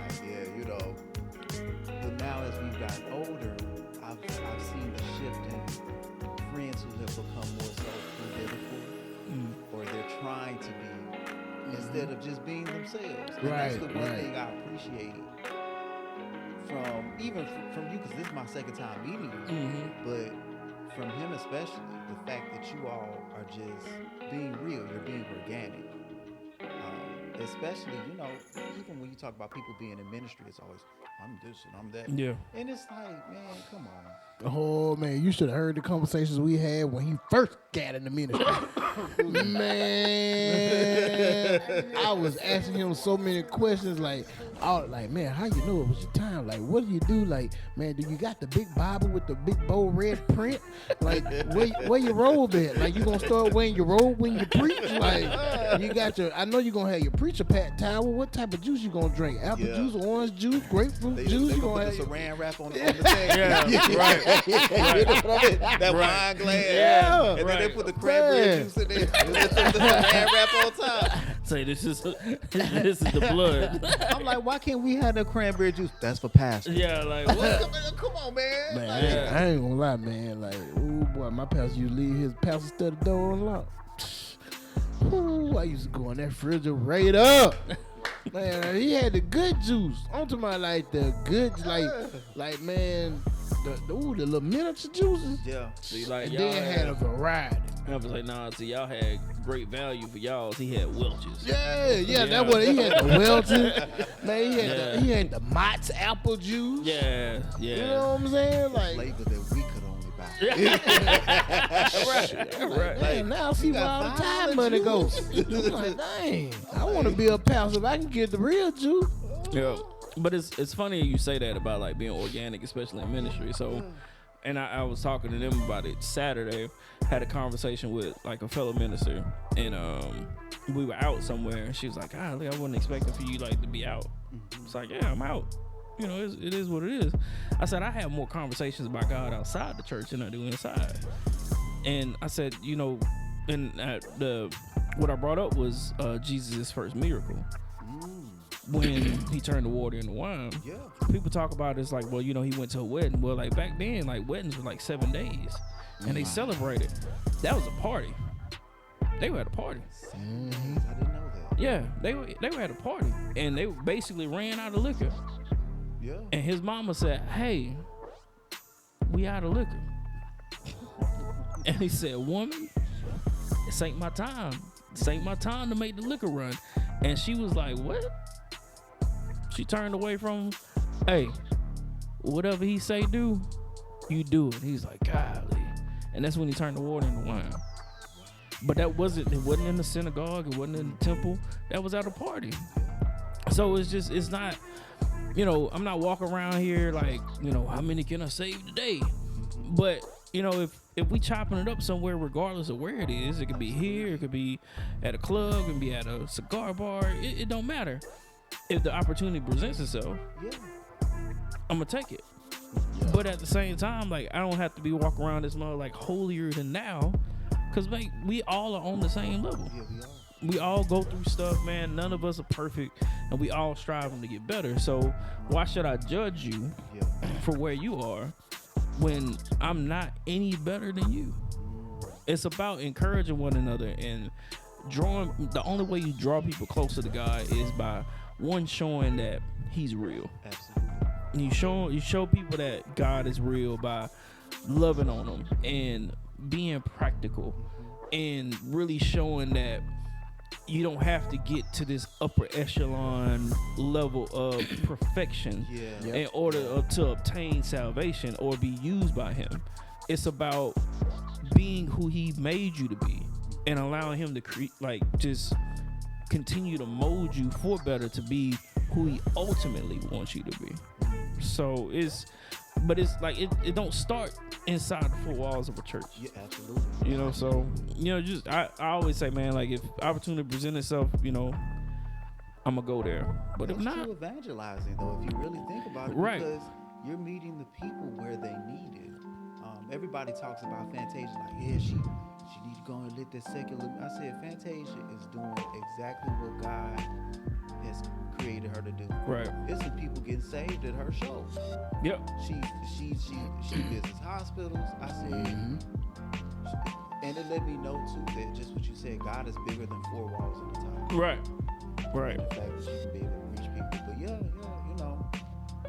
But now as we've gotten older, I've seen the shift in friends who have become more self-critical, or they're trying to be instead of just being themselves. And that's the one thing I appreciate from you, because this is my second time meeting you, but from him especially, the fact that you all are just being real, you're being organic. Especially, even when you talk about people being in ministry, it's always, I'm this and I'm that. Yeah. And it's like, man, come on. Oh, man, you should have heard the conversations we had when he first got in the ministry. Man, I was asking him so many questions, like, man, how you know it was your time? Like, what do you do? Like, man, do you got the big Bible with the big bold red print? Like, where your robe at? Like, you gonna start wearing your robe when you preach? Like, you got I know you gonna have your preacher pat towel. What type of juice you gonna drink? Apple juice, orange juice, grapefruit juice? You gonna put have the saran wrap on the thing. Yeah, right. That wine glass. Yeah. And then they put the cranberry juice in there. The saran wrap on top. Say this is the blood. I'm like, why can't we have the cranberry juice? That's for pastor. Yeah, like what? Come on, man. Man, I ain't gonna lie, man. Like, oh boy, my pastor used to leave his pastor study door unlocked. Ooh, I used to go in that refrigerator. Man, he had the good juice. I'm talking about like the good, like man, the little miniature juices. Yeah. See, like And y'all then had a variety. I was like, nah. See, y'all had great value for y'all. He had Welch's. Yeah, that's what he had. The Welch's, man. He had the Mott's apple juice. Yeah. You know what I'm saying? Like, Flavor that we could only buy. Right. man, now I see where all the time money goes. I'm like, dang, I want to be a pastor if I can get the real juice. Yeah, but it's funny you say that about like being organic, especially in ministry. So, and I was talking to them about it Saturday. Had a conversation with like a fellow minister, and we were out somewhere, and she was like, "Ah, I wasn't expecting for you like to be out." It's like, yeah, I'm out. You know, it is what it is. I said I have more conversations about God outside the church than I do inside, and I said, you know, and what I brought up was Jesus' first miracle. When he turned the water into wine. Yeah. People talk about it as like, well, you know, he went to a wedding. Well, like back then, like weddings were like 7 days, and they celebrated. That was a party. They were at a party. I didn't know that. Yeah, they were at a party, and they basically ran out of liquor. Yeah. And his mama said, "Hey, we out of liquor." And he said, "Woman, this ain't my time. This ain't my time to make the liquor run." And she was like, "What?" She turned away from him. Hey, whatever he say do, you do it. He's like, golly. And that's when he turned the water into wine. But it wasn't in the synagogue, it wasn't in the temple. That was at a party. So it's not, you know, I'm not walking around here like, you know, how many can I save today? But, you know, if we chopping it up somewhere, regardless of where it is, it could be here, it could be at a club, it could be at a cigar bar, it don't matter. If the opportunity presents itself, I'm gonna take it. Yeah. But at the same time, like I don't have to be walking around this mother like holier than now, cause like we all are on the same level. Yeah, we are. We all go through stuff, man. None of us are perfect, and we all striving to get better. So why should I judge you for where you are when I'm not any better than you? It's about encouraging one another and drawing. The only way you draw people closer to God is by one, showing that he's real. Absolutely. You show people that God is real by loving on them and being practical and really showing that you don't have to get to this upper echelon level of perfection in order to obtain salvation or be used by him. It's about being who he made you to be and allowing him to just continue to mold you for better to be who he ultimately wants you to be. So it's like it don't start inside the four walls of a church. Yeah, absolutely. You know, so you know, just I always say, man, like if opportunity presents itself, you know, I'm gonna go there. But That's if not, true evangelizing though, if you really think about it, right? Because you're meeting the people where they need it. Everybody talks about Fantasia like, yeah, she need to go and let that secular. I said Fantasia is doing exactly what God has created her to do. Right. There's some people getting saved at her show. Yep. She visits hospitals. I said, and it let me know too that just what you said, God is bigger than four walls at a time. Right. And the fact that she can be able to reach people. But yeah, you know,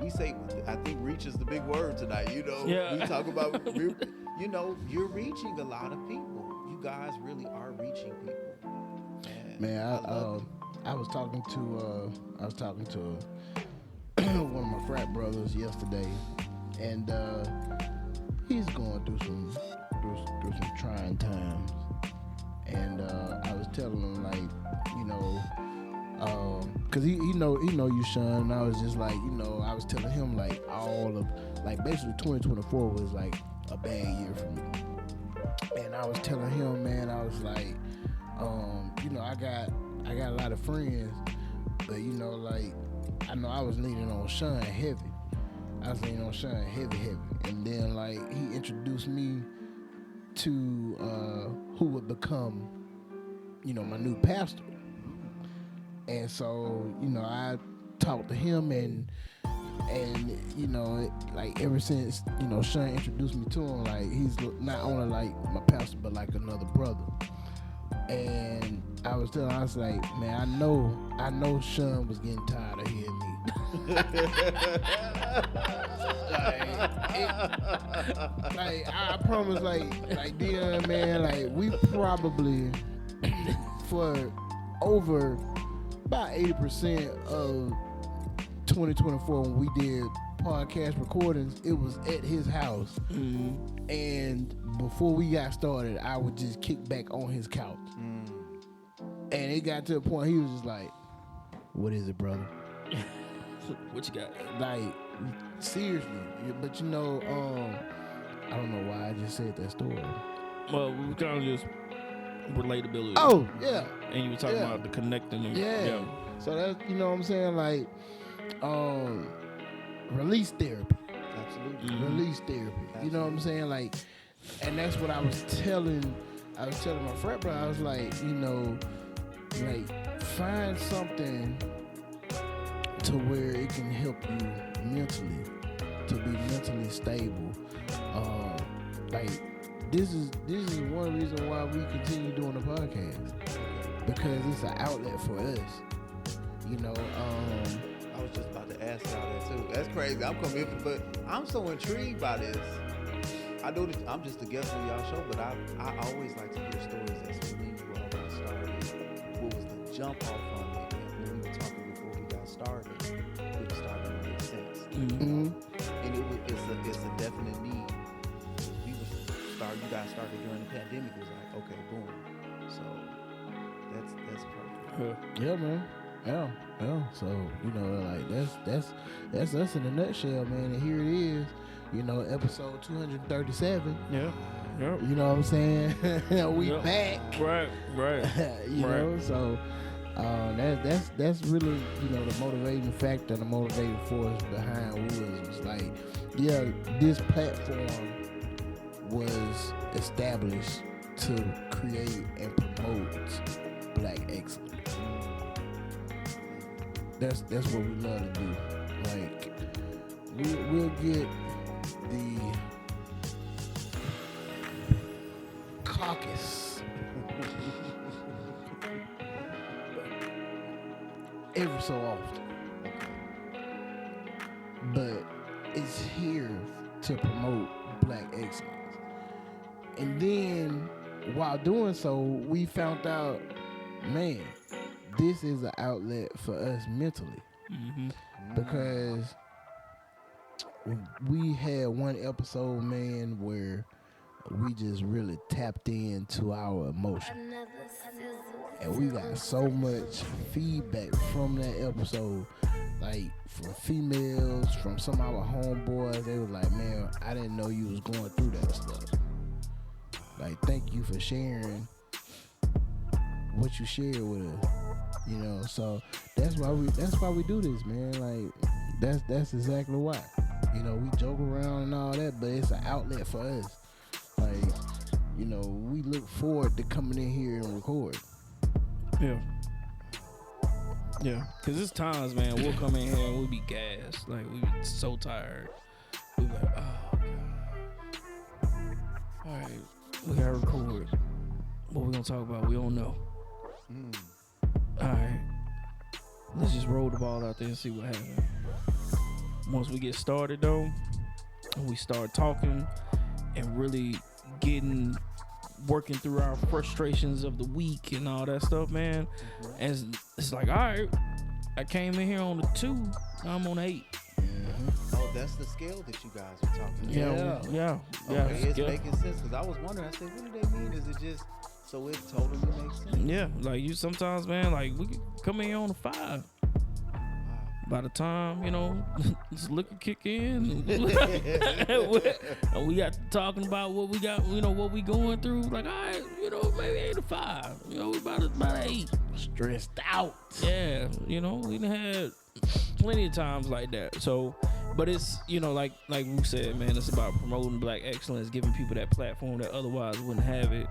we say, I think reach is the big word tonight. You know, we talk about, you know, you're reaching a lot of people. You guys really are reaching people. Man, I was talking to one of my frat brothers yesterday, and he's going through some trying times, and I was telling him, like, you know, cause he know you, Sean, and I was just like, you know, I was telling him like all of, like, basically 2024 was like a bad year for me, and I was telling him, man, I was like, you know, I got a lot of friends, but you know, like, I know I was leaning on Sean heavy. I was leaning on Sean heavy, and then like he introduced me to who would become, you know, my new pastor. And so, you know, I talked to him, and you know, like ever since, you know, Sean introduced me to him, like he's not only like my pastor, but like another brother. And I was like, man, I know Sean was getting tired of hearing me. Like I promise, like Dion, man, like we probably for over about 80% of 2024 when we did podcast recordings, it was at his house. And before we got started, I would just kick back on his couch. And it got to a point he was just like, "What is it, brother?" What you got? Like, seriously. But you know, I don't know why I just said that story. Well, we kind of just relatability. Oh, yeah. And you were talking about the connecting. And, Yeah. So that's, you know what I'm saying, like, release therapy. Absolutely. Release therapy. You know what I'm saying? Like, and that's what I was telling my frat brother. I was like, you know, like, find something to where it can help you mentally, to be mentally stable. Like, this is one reason why we continue doing the podcast, because it's an outlet for us. You know, I was just about to ask y'all that too. That's crazy. I'm coming in, but I'm so intrigued by this. I know that I'm just a guest on y'all show, but I always like to hear stories as to when you all got started. What was the jump off on it? And when we were talking before we got started, it started to make sense. And it's a definite need. We were you guys started during the pandemic. It was like, okay, boom. So that's perfect. yeah, man. Yeah. So, you know, like that's us in a nutshell, man. And here it is, you know, episode 237. Yeah. Yep. You know what I'm saying? We back. Right. You know, so that's really, you know, the motivating factor, the motivating force behind Woods was like, yeah, this platform was established to create and promote Black excellence. That's what we love to do. Like, we'll get the caucus every so often, but it's here to promote Black excellence. And then while doing so, we found out, man, this is an outlet for us mentally. Because we had one episode, man, where we just really tapped into our emotion. And we got so much feedback from that episode, like from females, from some of our homeboys. They was like, man, I didn't know you was going through that stuff. Like, thank you for sharing what you shared with us. You know, so that's why we do this, man. Like, that's exactly why. You know, we joke around and all that, but it's an outlet for us. Like, you know, we look forward to coming in here and record. Yeah, cause there's times, man, we'll come in here and we'll be gassed, like we be so tired. We be like, oh god, all right, we gotta record. What we gonna talk about? We don't know. All right, let's just roll the ball out there and see what happens. Once we get started, though, and we start talking and really working through our frustrations of the week and all that stuff, man. And it's like, all right, I came in here on the 2, now I'm on 8. Oh, that's the scale that you guys were talking about. Yeah. Okay, it's making sense, because I was wondering, I said, what do they mean? Is it just so it totally makes sense? Yeah, like you sometimes, man, like we could come in here on a 5. By the time, you know, this liquor kick in, and we got talking about what we got, you know, what we going through. Like, all right, you know, maybe 8 or 5. You know, we about 8. Stressed out. Yeah, you know, we done had plenty of times like that. So, but it's, you know, like Wu said, man, it's about promoting Black excellence, giving people that platform that otherwise wouldn't have it.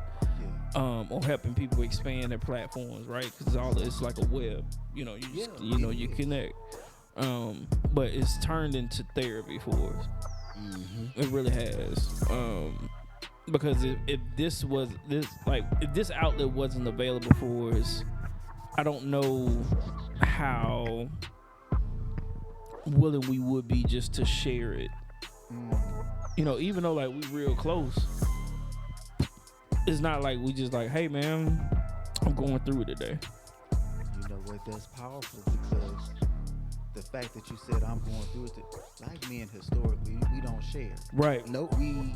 Or helping people expand their platforms, right? Because it's like a web. You know, you connect. But it's turned into therapy for us. It really has. Because if this outlet wasn't available for us, I don't know how willing we would be just to share it. you know, even though like we real close, it's not like we just like, hey man, I'm going through it today. You know what? That's powerful because the fact that you said I'm going through it, like men historically, we don't share. Right. Nope. We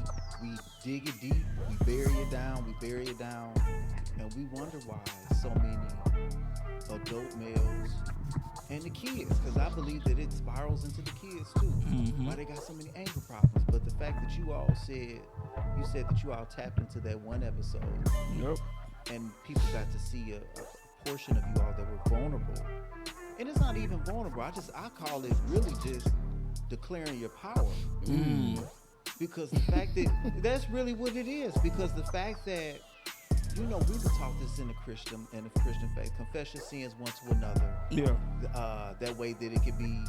dig it deep, we bury it down, and we wonder why so many adult males and the kids, because I believe that it spirals into the kids too. Mhm. Why they got so many anger problems. But the fact that you said that you all tapped into that one episode, Yep. and people got to see a portion of you all that were vulnerable. And it's not even vulnerable. I call it really just declaring your power. Because the fact that that's really what it is. Because the fact that, you know, we were taught this in the Christian faith. Confess your sins one to another. Yeah. That way that it could be.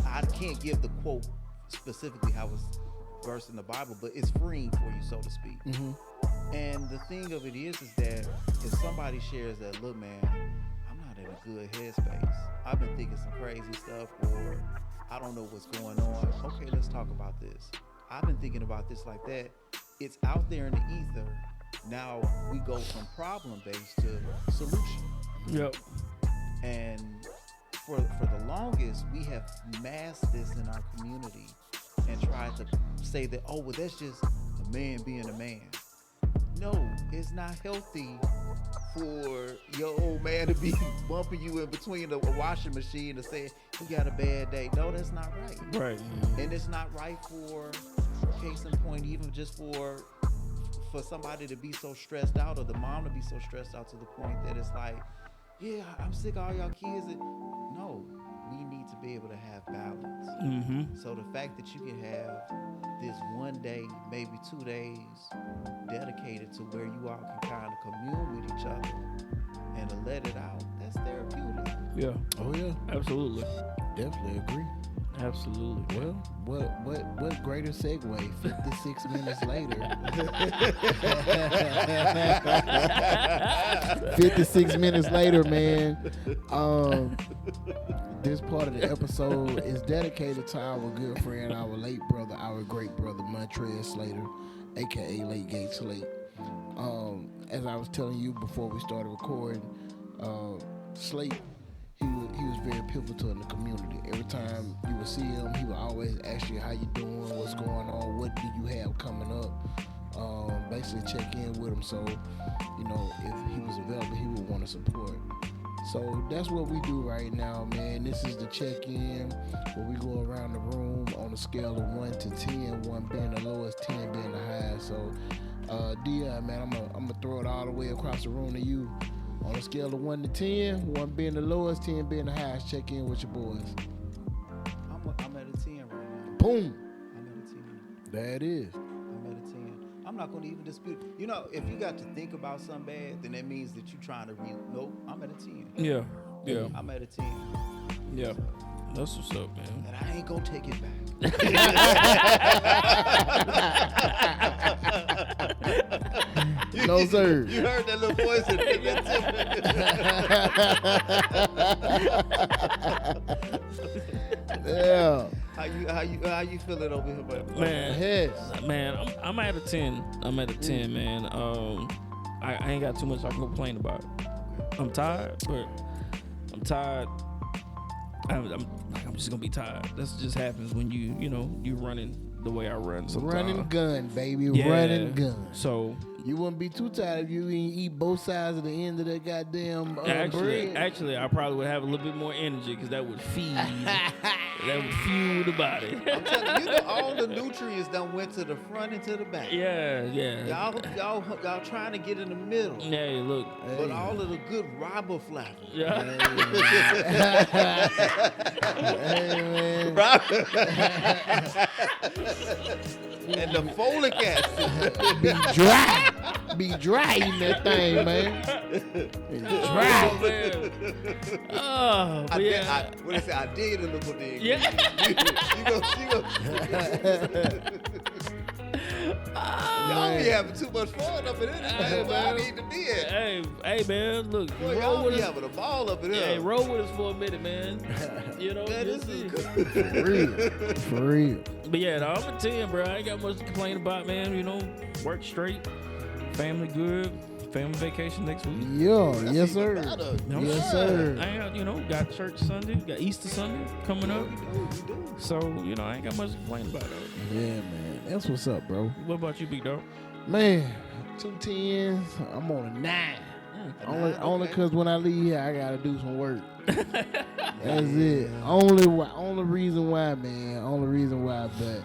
I can't give the quote specifically how it's versed in the Bible, but it's freeing for you, so to speak. Mm-hmm. And the thing of it is that if somebody shares that, look, man, I'm not in a good headspace. I've been thinking some crazy stuff, or I don't know what's going on. Okay, let's talk about this. I've been thinking about this like that. It's out there in the ether. Now we go from problem-based to solution. Yep. And for the longest, we have masked this in our community and tried to say that, oh, well, that's just a man being a man. No, it's not healthy for your old man to be bumping you in between a washing machine and saying, he got a bad day. No, that's not right. Right. And it's not right for, case in point, even just for somebody to be so stressed out, or the mom to be so stressed out to the point that it's like, yeah, I'm sick of all y'all kids. No, we need to be able to have balance. Mm-hmm. So the fact that you can have this one day, maybe 2 days dedicated to where you all can kind of commune with each other and to let it out, that's therapeutic. Yeah. Oh yeah, Absolutely. definitely agree. Absolutely. Well, what greater segue? 56 minutes later. 56 minutes later, man. This part of the episode is dedicated to our good friend, our late brother, our great brother, Montrez Slater, aka Late Gate Slate. As I was telling you before we started recording, Slate, he was very pivotal in the community. Every time you would see him, he would always ask you how you doing, what's going on, what do you have coming up. Basically check in with him. So, you know, if he was available, he would want to support. So that's what we do right now, man. This is the check-in where we go around the room on a scale of 1 to 10, 1 being the lowest, 10 being the highest. So, Dion, man, I'm gonna throw it all the way across the room to you. On a scale of 1 to 10, 1 being the lowest, 10 being the highest, check in with your boys. I'm at a 10 right now. Boom. I'm at a 10. There it is. I'm at a 10. I'm not going to even dispute. You know, if you got to think about something bad, then that means that you're trying to nope, I'm at a 10. Yeah. Yeah. I'm at a 10. Yeah. That's what's up, man. And I ain't going to take it back. No, sir. You heard that little voice in Yeah. How you feeling over here, buddy? Man, Yes. man, I'm at a 10. I'm at a 10, man. I ain't got too much I can complain about. I'm tired, but I'm tired. I'm just gonna be tired. That just happens when you running the way I run. Sometimes. Running gun, baby. Yeah. Running gun. So You wouldn't be too tired if you didn't eat both sides of the end of that goddamn bread. actually, I probably would have a little bit more energy because that would feed, that would fuel the body. I'm telling you, all the nutrients done went to the front and to the back. Yeah. Y'all trying to get in the middle. Hey, look. But all of the good riboflavin. Yeah. Hey, man. And the folic acid. Be dry eating that thing, man. It's dry. Oh, man. Oh, but yeah. What I say? I did a little dig. Yeah. Y'all be having too much fun up in this Hey, man. I man. need to be at. Hey, man, look. Boy, roll y'all with be us. having a ball up in Hey, here. roll with us for a minute, man. You know, Man, this just is see. good. For real. But yeah, no, I'm a 10, bro. I ain't got much to complain about, man. You know, work straight, family good, family vacation next week. Yeah, That's yes, even sir. better. No, Yes, shit. sir. I ain't got, you know, got church Sunday, got Easter Sunday coming up. You do. So, you know, I ain't got much to complain about, though. Yeah, man. That's what's up, bro. What about you, big dog? Man, 2 10s. I'm on a 9. Only okay. because when I leave here, I gotta do some work. That's it. Only reason why, man. Only reason why. But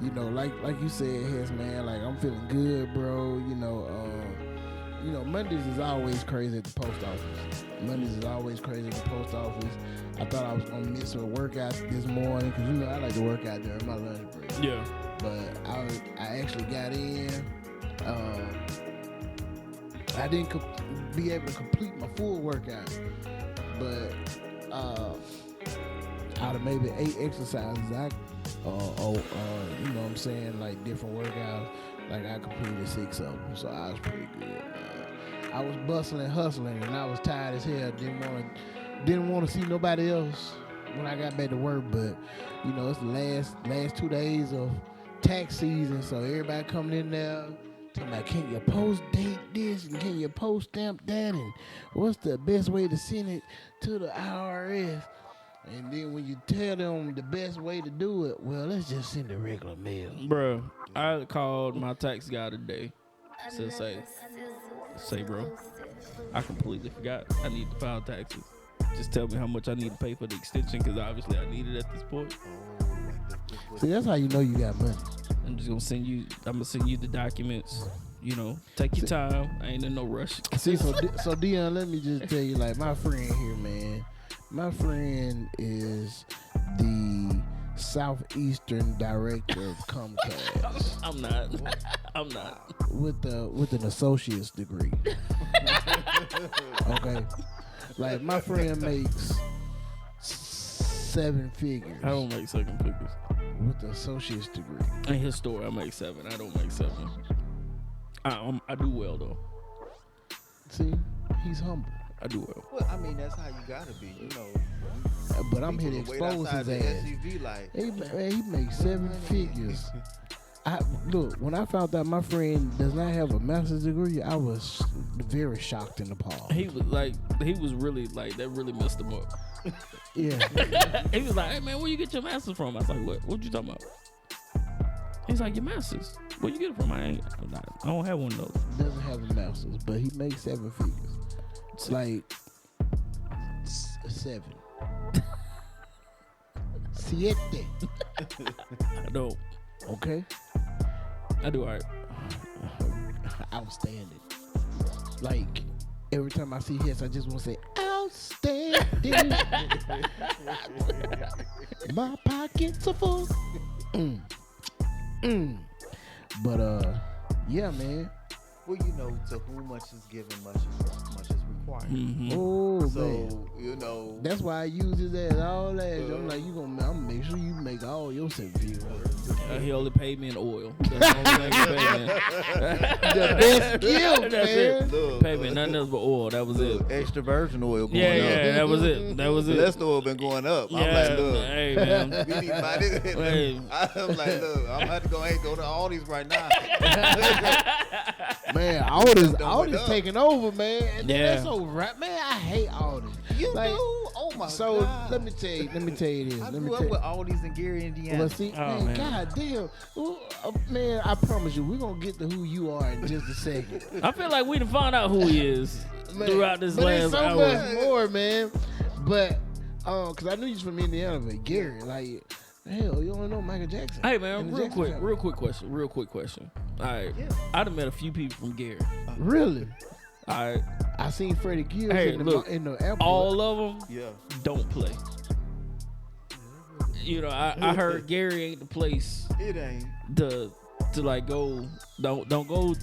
you know, like you said, Hess, man. Like I'm feeling good, bro. You know, Mondays is always crazy at the post office. Mondays is always crazy at the post office. I thought I was gonna miss a workout this morning because you know I like to work out during my lunch break. Yeah. But I actually got in. I didn't be able to complete my full workout, but out of maybe 8 exercises, I you know what I'm saying, like different workouts, like I completed 6 of them, so I was pretty good, man. I was bustling, hustling, and I was tired as hell. Didn't want to see nobody else when I got back to work, but you know it's the last 2 days of tax season, so everybody coming in there. Like, can you post date this and can you post stamp that and what's the best way to send it to the IRS? And then when you tell them the best way to do it, well, let's just send the regular mail. Bro, I called my tax guy today to say, bro, I completely forgot I need to file taxes. Just tell me how much I need to pay for the extension because obviously I need it at this point. See, that's how you know you got money. I'm gonna send you the documents. You know, take your time. I ain't in no rush. See, so Dion, let me just tell you, like my friend here, man. My friend is the Southeastern Director of Comcast. I'm not. With an associate's degree. Okay. Like my friend makes 7 figures. I don't make 7 figures. With the associate's degree. In his store, I make 7. I don't make 7. I do well though. See, he's humble. I do well. Well, I mean, that's how you gotta be, you know. But I'm here to People wait expose outside his the ass. SUV like, He makes 7 figures. Look, when I found out my friend does not have a master's degree, I was very shocked and appalled. He was really like, that really messed him up. Yeah. He was like, hey man, where you get your master's from? I was like, what you talking about? He's like, your master's? Where you get it from? I don't have one of those. Doesn't have a master's, but he makes 7 figures. It's like 7. Siete. I don't. Okay. I do all right. Outstanding. Like every time I see his, I just want to say outstanding. My pockets are full. But yeah, man. well, you know, to whom much is given, much is required. Mm-hmm. Oh man. So, you know, That's why I use his ass all that. I'm like, I'm gonna make sure you make all your 7 figures. He only paid me in oil. That's the only thing he paid me. The best gift, That's man. it. Look, Paid me nothing else but oil. That was it. look, extra virgin oil going Yeah, up. yeah, that was it. That was it. Less oil been going up. Yeah, I'm like, look, hey man. we need to buy this. Hey. I'm like, look, I'm about to go to Aldi's right now. Man, Aldi's Done went up. taking over, man. And Yeah. that's so right, man. I hate Aldi. You Like, do? Oh my So God. let me tell you this. I Let me grew tell up you. with Aldi's in Gary, Indiana. Well, see, Oh, man, man. God damn. Ooh, man, I promise you, we're going to get to who you are in just a second. I feel like we done found out who he is Man, throughout this but last it's so hour. much more, man. But, because I knew you was from Indiana, but Gary, like, hell, you don't know Michael Jackson. Hey man, And the real Jackson quick family. question. All right, Yeah. I done met a few people from Gary. Really? All right, I seen Freddie Gibbs Hey, in, look, the airport. all of them Yeah. don't play. You know, I heard Gary ain't the place It ain't. to like go. Don't go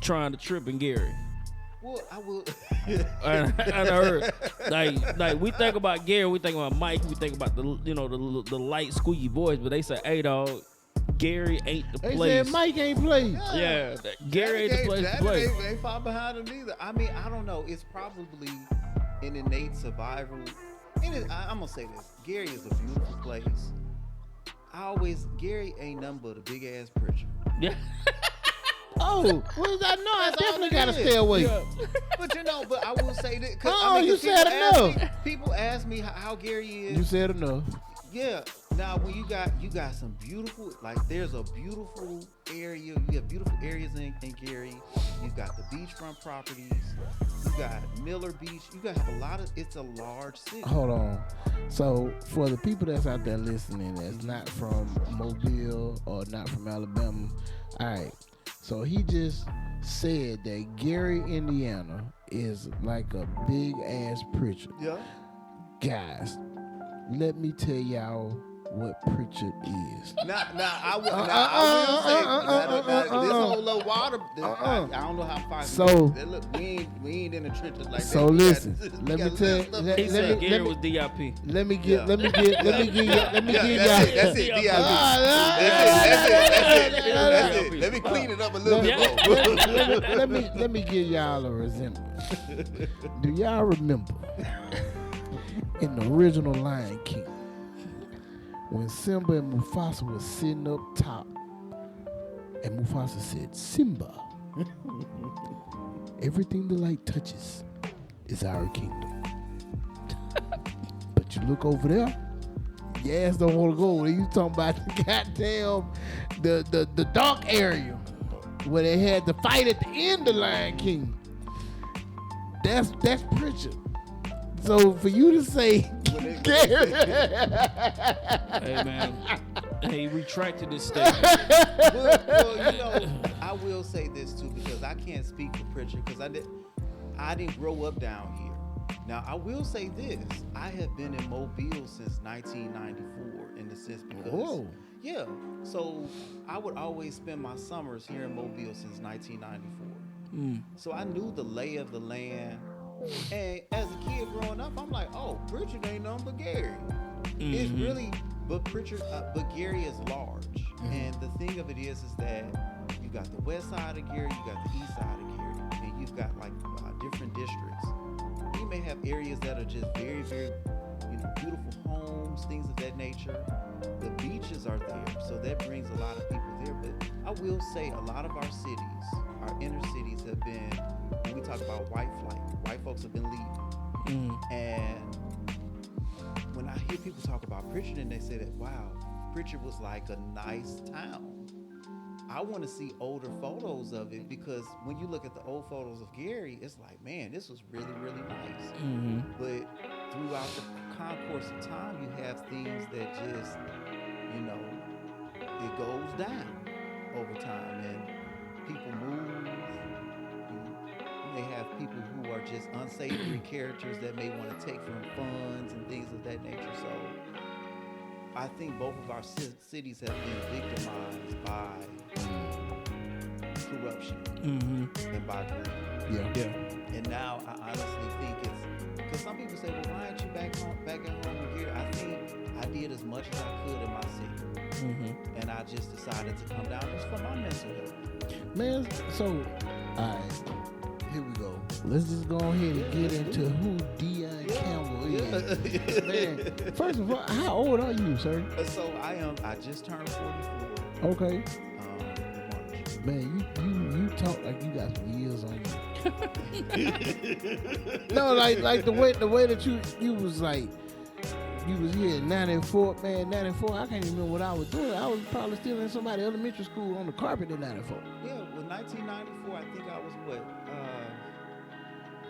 trying to trip in Gary. Well, I will. I heard like we think about Gary, we think about Mike, we think about the light squeaky voice, but they say, hey dog, Gary ain't the They place. said Mike ain't played. Yeah, Gary ain't the place to play. Ain't far behind him either. I mean, I don't know. It's probably an innate survival. I'm gonna say this: Gary is a beautiful place. Gary ain't nothing but a big ass preacher. Yeah. Oh, what is that? No, I That's all definitely it gotta is. stay away. Yeah. But I will say that. Oh, you said enough. People ask me how Gary is. You said enough. Yeah. Now when you got some beautiful, like there's a beautiful area. You have beautiful areas in Gary. You've got the beachfront properties. You got Miller Beach. You got a lot of. It's a large city. Hold on. So for the people that's out there listening, that's not from Mobile or not from Alabama, all right. So he just said that Gary, Indiana, is like a big ass preacher. Yeah. Guys, let me tell y'all what Pritchard is. I will say this whole little water. I don't know how far. So look, we ain't in the trenches like that. So listen, let me tell you. He said Gary was DIP. Let me give y'all. That's it. That's it. Let me clean it up a little bit more. Let me give y'all a resemblance. Do y'all remember in the original Lion King when Simba and Mufasa was sitting up top, and Mufasa said, "Simba, everything the light touches is our kingdom." But you look over there, your ass don't want to go where you talking about the goddamn the dark area where they had the fight at the end of Lion King. That's Pritchard. So for you to say Gary, Hey man, he retracted his statement. well, I will say this too because I can't speak for Pritchard because I didn't grow up down here. Now I will say this: I have been in Mobile since 1994 in the sense because yeah. So I would always spend my summers here in Mobile since 1994. So I knew the lay of the land. And as a kid growing up, I'm like, oh, Pritchard ain't nothing but Gary. It's really, but Gary is large. And the thing of it is that you got the west side of Gary, you got the east side of Gary, and you've got like different districts. You may have areas that are just very, very, beautiful homes, things of that nature. The beaches are there, so that brings a lot of people there. But I will say a lot of our cities, our inner cities have been, when we talk about white flight, white folks have been leaving. And when I hear people talk about Pritchard and they say that, wow, Pritchard was like a nice town. I want to see older photos of it because when you look at the old photos of Gary, it's like, man, this was really, really nice. But throughout the concourse of time, you have things that just, it goes down over time and people move. You may have people who are just unsavory characters that may want to take from funds and things of that nature. So I think both of our cities have been victimized by corruption and by greed. Yeah. And now I honestly think it's because some people say, well, why aren't you back at home in Gary? I think I did as much as I could in my city. And I just decided to come down just for my mental health. Man, so all right, here we go. Let's just go ahead and get into who Dion Campbell is. Man, first of all, how old are you, sir? So I just turned 44. Okay. In March. Man, you talk like you got some years on you. No, like the way that you was like, you was here in 94, man, 94, I can't even remember what I was doing. I was probably still in somebody's elementary school on the carpet in 94. Yeah, well, 1994, I think I was what?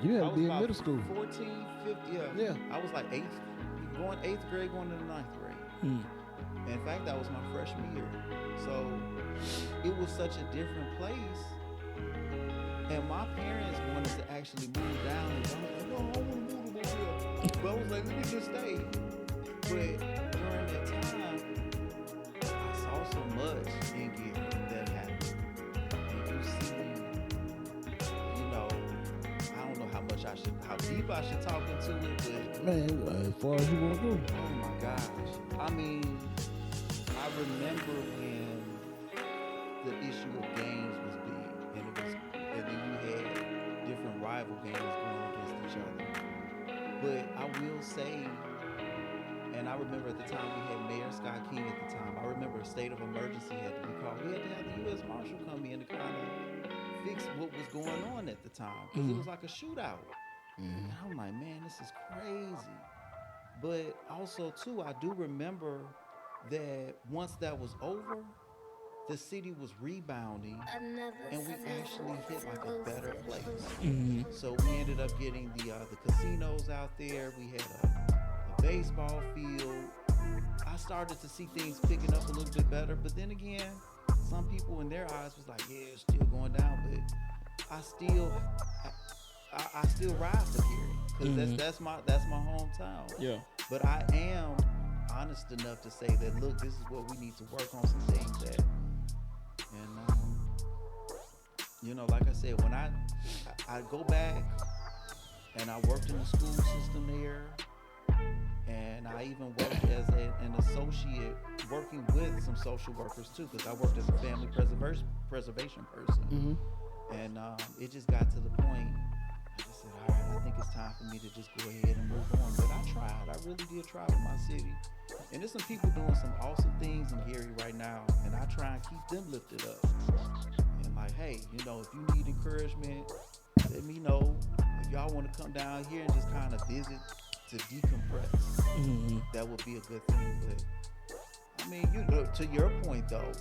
You had I to be in about middle school. 14, 15, Yeah. I was like 8th grade, going into the 9th grade. In fact, that was my freshman year. So it was such a different place. And my parents wanted to actually move down. And I was like, no, I want to move to Mobile. But I was like, let me just stay. But during that time, I saw so much in Gary that happened. And you see, I don't know how deep I should talk into it, but Man, as far as you want to go. oh my gosh. I mean, I remember when the issue of games was big, and then you had different rival games going against each other. But I will say, and and I remember at the time we had Mayor Scott King at the time. I remember a state of emergency had to be called. We had to have the U.S. Marshal come in to kind of fix what was going on at the time because it was like a shootout. And I'm like, man, this is crazy. But also, too, I do remember that once that was over, the city was rebounding and we actually hit like a better place. So we ended up getting the casinos out there. We had a baseball field. I started to see things picking up a little bit better, but then again, some people in their eyes was like, yeah, it's still going down, but I still ride for Gary because that's my hometown. Yeah. But I am honest enough to say that look, this is what we need to work on some things at. And like I said, when I go back and I worked in the school system there, and I even worked as an associate working with some social workers too, because I worked as a family preservation person. And it just got to the point. I just said, all right, I think it's time for me to just go ahead and move on. But I tried. I really did try with my city. And there's some people doing some awesome things in Gary right now, and I try and keep them lifted up. And like, hey, if you need encouragement, let me know. If y'all want to come down here and just kind of visit to decompress, that would be a good thing. But I mean, to your point though,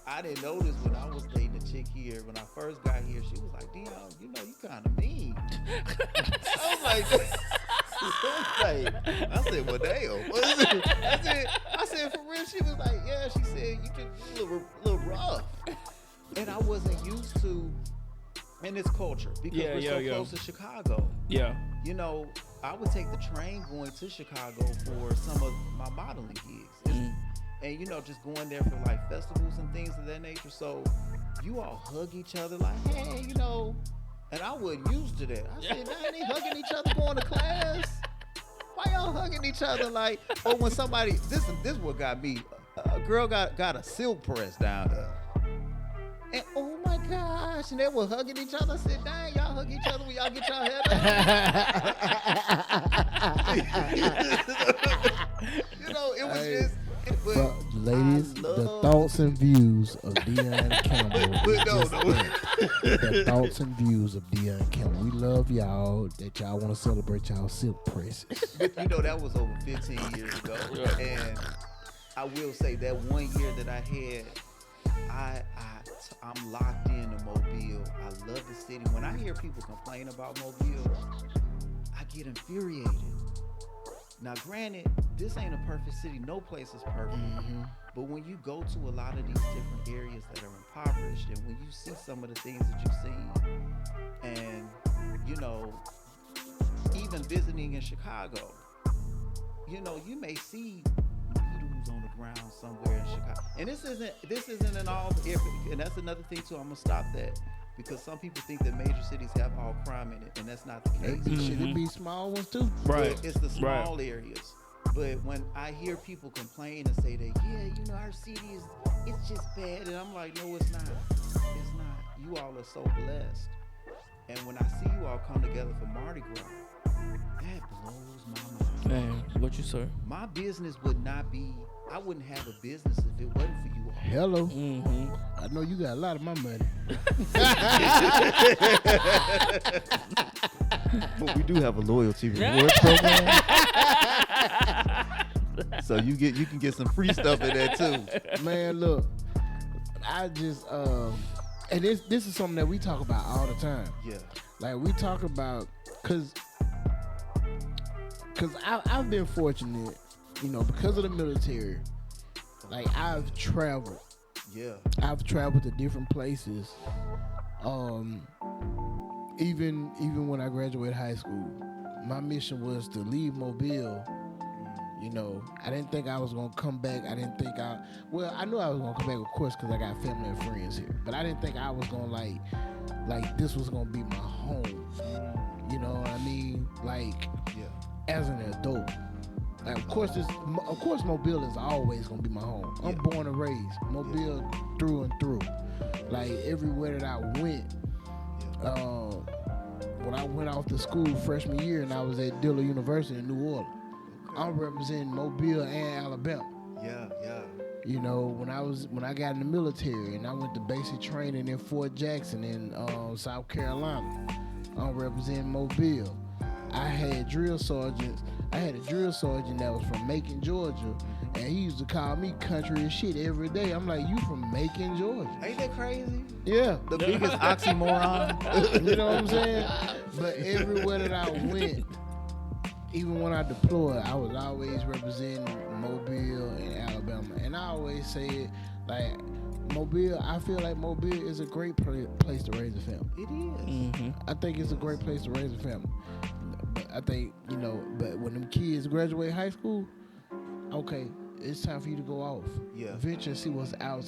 I didn't notice when I was dating a chick here. When I first got here, she was like, Dion, you kind of mean. I was like, I said, well, damn. I said, for real? She was like, yeah. She said, you just a little rough. And I wasn't used to in this culture because we're so close to Chicago. Yeah. I would take the train going to Chicago for some of my modeling gigs. And, just going there for like festivals and things of that nature. So you all hug each other like, hey, and I wasn't used to that. I said, man, they hugging each other going to class. Why y'all hugging each other like, or when somebody, this is what got me. A girl got a silk press down there. And oh my gosh, and they were hugging each other. I said, dang, y'all hug each other when y'all get y'all hair done. It was just. But ladies, the thoughts and views of Dion Campbell. The thoughts and views of Dion Campbell. We love y'all that y'all want to celebrate y'all silk presses. But that was over 15 years ago. And I will say that 1 year that I had, I'm locked into Mobile. I love the city. When I hear people complain about Mobile, I get infuriated. Now, granted, this ain't a perfect city. No place is perfect. But when you go to a lot of these different areas that are impoverished, and when you see some of the things that you've seen, and, even visiting in Chicago, you may see needles on the ground somewhere in Chicago. And this isn't in all areas. And that's another thing, too. I'm going to stop that. Because some people think that major cities have all crime in it, and that's not the case. Should it be small ones too? Right. But it's the small areas. But when I hear people complain and say that, our city it's just bad, and I'm like, no, it's not. It's not. You all are so blessed. And when I see you all come together for Mardi Gras, that blows my mind. Man, what you say? My business would not be. I wouldn't have a business if it wasn't for you all. Hello. I know you got a lot of my money. But we do have a loyalty reward program. So you can get some free stuff in there too. Man, look. I just and this is something that we talk about all the time. Yeah. Like we talk about cause I've been fortunate, because of the military. Like I've traveled. Yeah. I've traveled to different places. Even when I graduated high school, my mission was to leave Mobile. I didn't think I was gonna come back. I knew I was gonna come back, of course, because I got family and friends here. But I didn't think I was gonna like this was gonna be my home. You know what I mean? Like, as an adult. Like, of course, Mobile is always gonna be my home. I'm born and raised Mobile through and through. Like everywhere that I went, when I went off to school freshman year, and I was at Dillard University in New Orleans. I'm representing Mobile and Alabama. Yeah. You know, when I got in the military and I went to basic training in Fort Jackson in South Carolina, I'm representing Mobile. I had drill sergeants. I had a drill sergeant that was from Macon, Georgia, and he used to call me country as shit every day. I'm like, you from Macon, Georgia? Ain't that crazy? Yeah. The biggest oxymoron. You know what I'm saying? But everywhere that I went, even when I deployed, I was always representing Mobile and Alabama. And I always say it, like, Mobile, I feel like Mobile is a great place to raise a family. It is. I think it's a great place to raise a family. But I think, you know, but when them kids graduate high school, okay, it's time for you to go off. Yeah. Venture and see what's out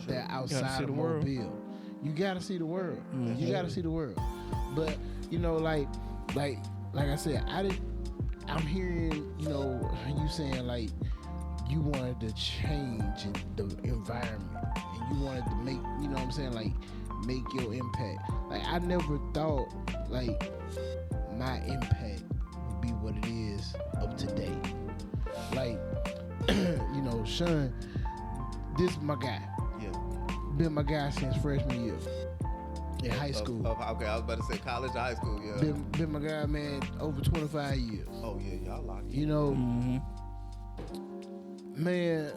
there outside of world. Mobile. You gotta see the world. You gotta see the world. But, you know, like I said, I'm hearing, you know, you saying like you wanted to change the environment and you wanted to make, you know what I'm saying, like make your impact. Like I never thought like my impact would be what it is of today. Like, you know, Sean, this is my guy. Yeah. Been my guy since freshman year in high school. Okay, I was about to say college, high school, yeah. Been my guy, man, over 25 years. Oh yeah, y'all locked in. You know, man,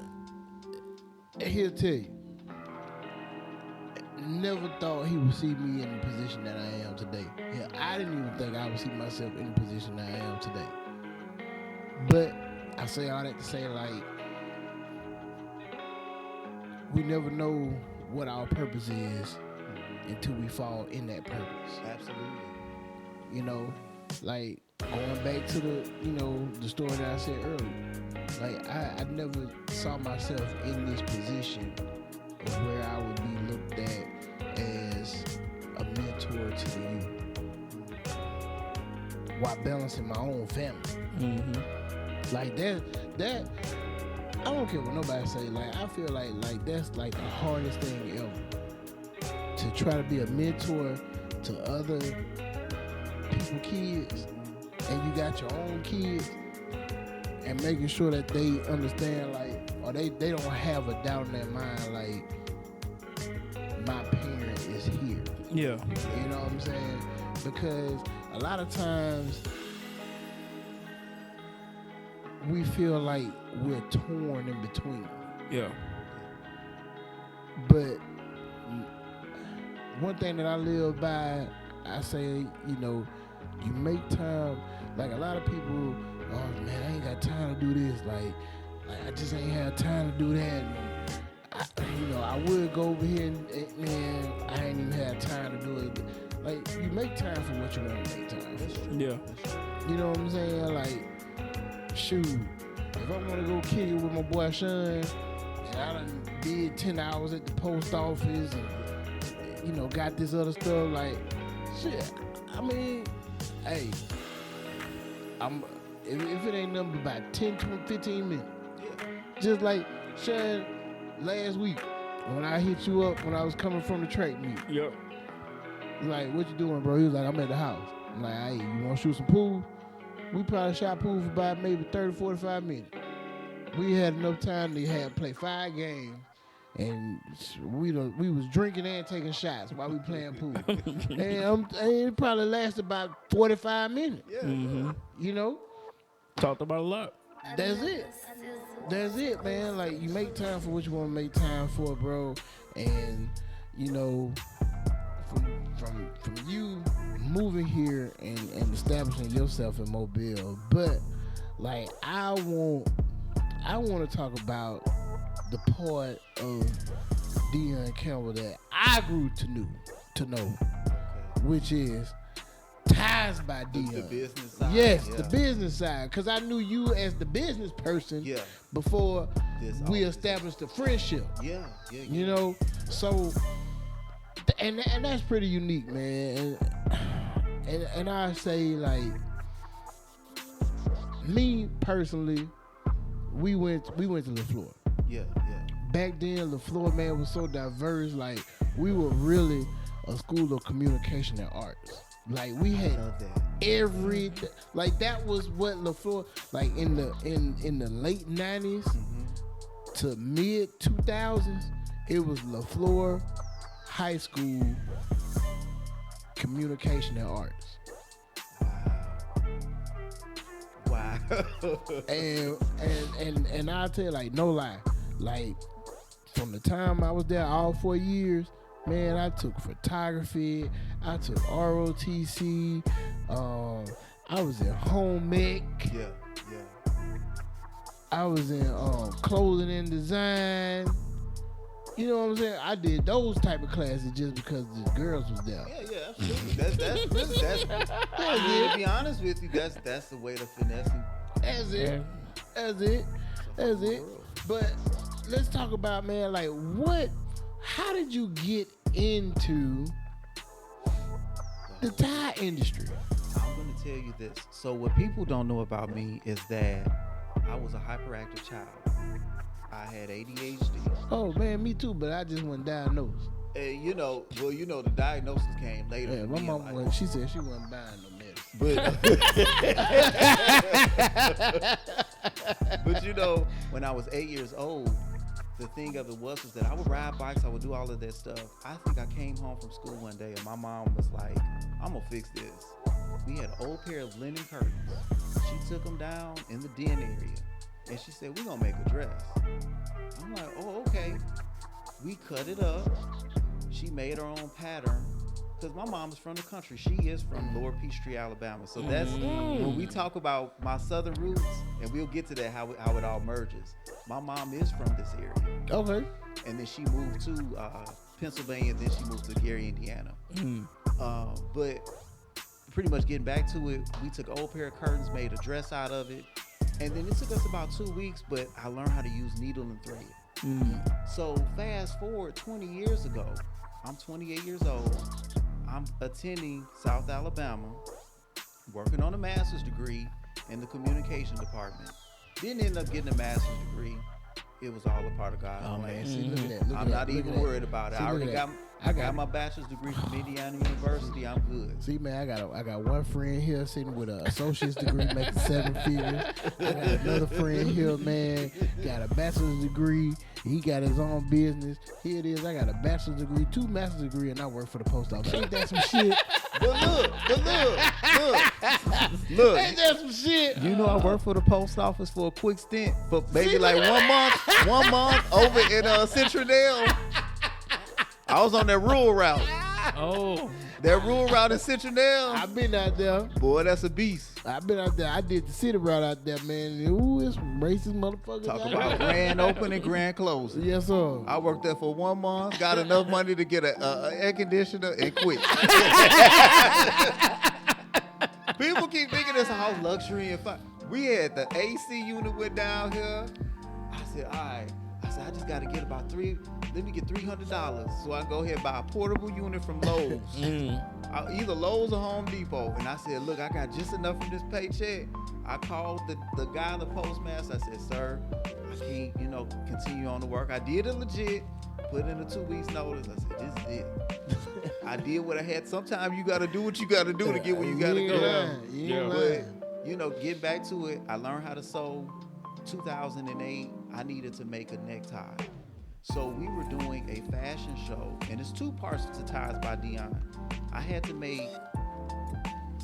he'll tell you, never thought he would see me in the position that I am today. Yeah, I didn't even think I would see myself in the position that I am today. But I say all that to say, like, we never know what our purpose is until we fall in that purpose. Absolutely. You know, like going back to the story that I said earlier. Like I never saw myself in this position of where I would be looked at as a mentor to the youth while balancing my own family. Like that I don't care what nobody say. Like I feel like that's like the hardest thing ever. To try to be a mentor to other people kids, and you got your own kids, and making sure that they understand, like, or they don't have a doubt in their mind, like, my parent is here. Yeah. You know what I'm saying? Because a lot of times we feel like we're torn in between. Yeah. But one thing that I live by, I say, you know, you make time. Like a lot of people, oh man, I ain't got time to do this. Like I just ain't have time to do that. And I would go over here and man, I ain't even had time to do it. Like you make time for what you want to make time for. Yeah. You know what I'm saying? Like, shoot, if I want to go kick it with my boy Sean, and I done did 10 hours at the post office and got this other stuff, like, shit, I mean, hey, if it ain't nothing but about 10, 20, 15 minutes, just like Sean last week when I hit you up when I was coming from the track meet. Yep. Like, what you doing, bro? He was like, I'm at the house. I'm like, hey, you want to shoot some pool? We probably shot pool for about maybe 30, 45 minutes. We had enough time to play 5 games. And we was drinking and taking shots while we playing pool. and it probably lasted about 45 minutes. Yeah. Mm-hmm. You know? Talked about a lot. That's it. That's it, man. Like, you make time for what you want to make time for, bro. And, from you moving here and establishing yourself in Mobile, but, like, I want to talk about the part of Dion Campbell that I grew to know, which is Ties by Dion. The business side. Yes, yeah. the business side. Because I knew you as the business person before we established the friendship. Yeah. So, and that's pretty unique, man. And I say, like, me personally, we went to LaFleur. Yeah. Back then, LaFleur, man, was so diverse. Like, we were really a school of communication and arts. Like we I had love that. every like that was what LaFleur like in the late 90s to mid 2000s. It was LaFleur High School Communication and Arts. Wow. And I'll tell you, like, no lie, like from the time I was there all 4 years, man, I took photography, I took ROTC, I was in home ec, Yeah. I was in clothing and design. You know what I'm saying? I did those type of classes just because the girls was there. Yeah, absolutely. That's really to be honest with you, that's the way to finessing. That's it. That's it. That's it. But let's talk about, man, like how did you get into the tie industry? I'm going to tell you this. So what people don't know about me is that I was a hyperactive child. I had ADHD. Oh man, me too, but I just wasn't diagnosed. And the diagnosis came later. Yeah, for my me in mom life. she said she wasn't buying no medicine. But when I was 8 years old, the thing of it was that I would ride bikes, I would do all of that stuff. I think I came home from school one day and my mom was like, I'm gonna fix this. We had an old pair of linen curtains. She took them down in the den area and she said, we're gonna make a dress. I'm like, oh, okay. We cut it up. She made her own pattern. Because my mom is from the country. She is from Lower Peachtree, Alabama. So that's when we talk about my southern roots, and we'll get to that, how it all merges. My mom is from this area. Okay. And then she moved to Pennsylvania, then she moved to Gary, Indiana. But pretty much getting back to it, we took an old pair of curtains, made a dress out of it. And then it took us about 2 weeks, but I learned how to use needle and thread. So fast forward 20 years ago, I'm 28 years old. I'm attending South Alabama, working on a master's degree in the communication department. Didn't end up getting a master's degree. It was all a part of God's plan. Man, see, look at that. Look I'm at not that, look even at that. worried about it. See, I look already at got that. I got my bachelor's degree from Indiana University. I'm good. See, man, I got one friend here sitting with an associate's degree making 7 figures. I got another friend here, man, got a bachelor's degree. He got his own business. Here it is. I got a bachelor's degree, 2 master's degree, and I work for the post office. Ain't that some shit? But look. Ain't that some shit? You know, I worked for the post office for a quick stint for maybe like 1 month over in Centradale. I was on that rural route. Oh. That rural route in Centradale. I've been out there. Boy, that's a beast. I've been out there. I did the city route out there, man. Ooh, it's some racist motherfuckers Talk out about there. grand open and grand closing. Yes, sir. I worked there for 1 month, got enough money to get a air conditioner and quit. People keep thinking it's all luxury and fun. We had the AC unit went down here. I said, all right. I just got to get about let me get $300 so I can go ahead and buy a portable unit from Lowe's. Either Lowe's or Home Depot. And I said, look, I got just enough from this paycheck. I called the guy, the postmaster. I said, sir, I can't, continue on the work. I did it legit, put in a 2 weeks notice. I said, this is it. I did what I had. Sometimes you got to do what you got to do to get where you got to go. But, get back to it. I learned how to sew. 2008, I needed to make a necktie. So we were doing a fashion show, and it's 2 parts to Ties by Dion. I had to make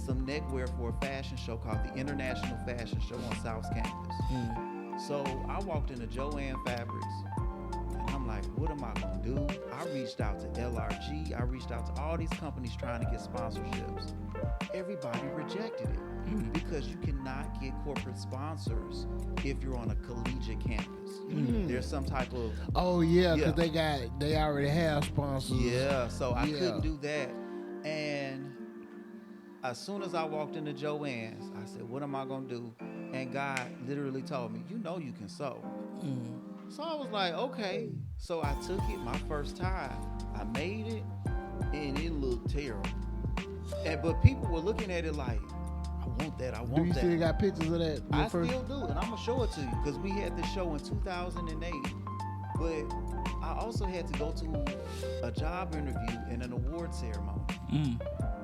some neckwear for a fashion show called the International Fashion Show on South Campus. So I walked into Joanne Fabrics, and I'm like, what am I gonna do? I reached out to LRG, I reached out to all these companies trying to get sponsorships. Everybody rejected it because you cannot get corporate sponsors if you're on a collegiate campus. There's some type of because they already have sponsors. Yeah, so I couldn't do that. And as soon as I walked into Joanne's, I said, what am I gonna do? And God literally told me, you can sew. So I was like, okay. So I took it, my first tie, I made it, and it looked terrible. But people were looking at it like, I want that. Do you still got pictures of that? I still do, and I'm going to show it to you because we had this show in 2008. But I also had to go to a job interview and an award ceremony.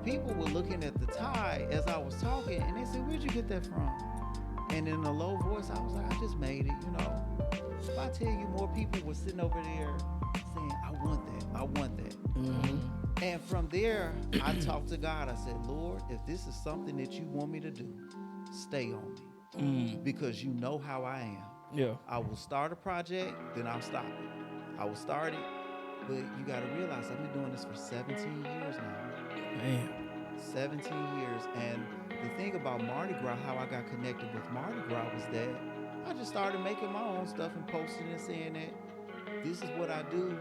people were looking at the tie as I was talking, and they said, "Where'd you get that from?" And in a low voice, I was like, "I just made it, you know." If I tell you, more people were sitting over there saying, "I want that. I want that." And from there, I talked to God. I said, "Lord, if this is something that you want me to do, stay on me, because you know how I am. Yeah. I will start a project, then I'll stop it. I will start it, but you got to realize I've been doing this for 17 years now. Man. 17 years. And the thing about Mardi Gras, how I got connected with Mardi Gras was that I just started making my own stuff and posting and saying that this is what I do.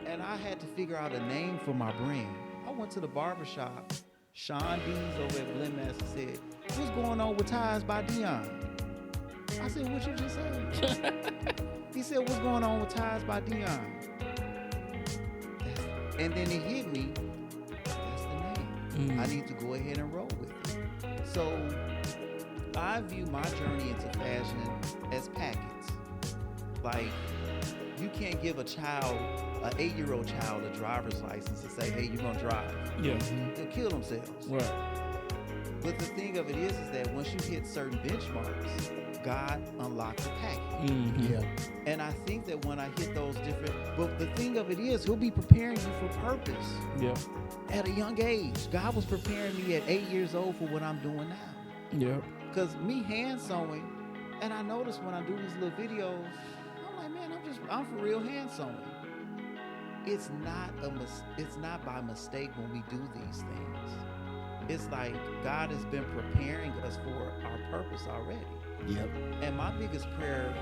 And I had to figure out a name for my brand. I went to the barbershop. Sean Dees over at Blend Master said, "What's going on with Ties by Dion?" I said, "What you just said?" He said, "What's going on with Ties by Dion?" And then it hit me. That's the name. I need to go ahead and roll with it. So I view my journey into fashion as packets. Like, you can't give a child, an 8-year-old child, a driver's license and say, "Hey, you're gonna drive." Yeah. They'll kill themselves. Right. But the thing of it is that once you hit certain benchmarks, God unlocks the package. Yeah. And I think that when I hit those different, but the thing of it is, He'll be preparing you for purpose. Yeah. At a young age, God was preparing me at 8 years old for what I'm doing now. Yeah. Cause me hand sewing, and I notice when I do these little videos, I'm like, man, I'm for real hand sewing. It's not by mistake when we do these things. It's like God has been preparing us for our purpose already. Yep. And my biggest prayer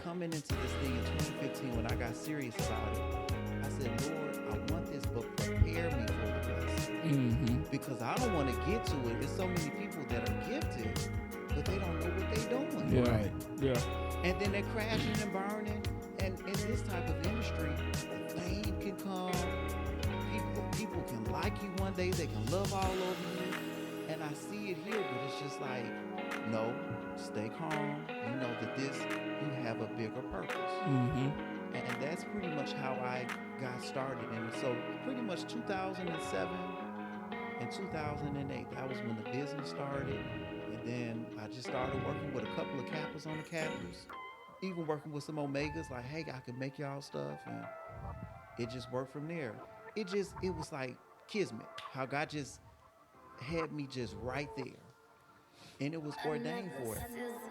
coming into this thing in 2015 when I got serious about it, I said, "Lord, I want this, but prepare me for the blessing." Because I don't want to get to it. There's so many people that are gifted, but they don't know what they're doing. Yeah. Right. Yeah. And then they're crashing and burning. And in this type of industry, the fame can come. People can like you one day. They can love all over you. And I see it here, but it's just like, no, stay calm. You know that you have a bigger purpose. And that's pretty much how I got started. And so pretty much 2007 and 2008, that was when the business started. And then I just started working with a couple of Kappas on the Kappas. Even working with some Omegas, like, "Hey, I can make y'all stuff." And it just worked from there. It was like kismet, how God just had me just right there. And it was ordained for it.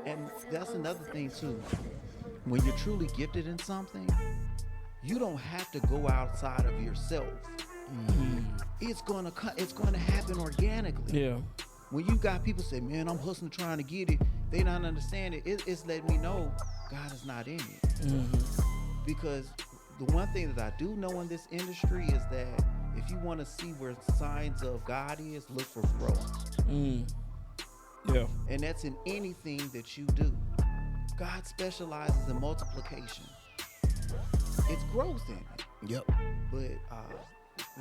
And that's another thing too. When you're truly gifted in something, you don't have to go outside of yourself. It's gonna happen organically. Yeah. When you got people say, "Man, I'm hustling trying to get it," they don't understand it. It's letting me know God is not in it. Because the one thing that I do know in this industry is that if you want to see where signs of God is, look for growth. Yeah. And that's in anything that you do. God specializes in multiplication. It's growth in it. Yep. But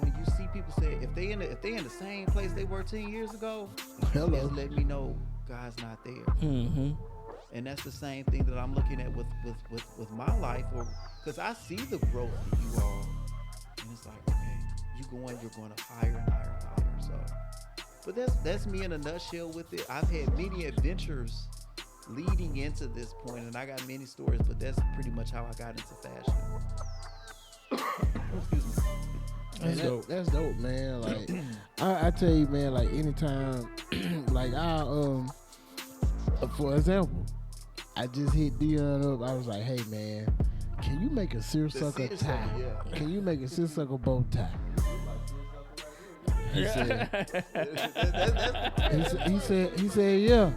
when you see people say, if they in the same place they were 10 years ago, Hello. it's letting me know God's not there. And that's the same thing that I'm looking at with my life, because I see the growth that you all, and it's like, okay, you're going up higher and higher and higher. So, but that's me in a nutshell with it. I've had many adventures leading into this point, and I got many stories, but that's pretty much how I got into fashion. Excuse me. That's dope. That's dope, man. Like I tell you, man. Like anytime, like for example, I just hit Dion up. I was like, "Hey, man, can you make a seersucker tie? Yeah. Can you make a seersucker bow tie?" He said, "Yeah.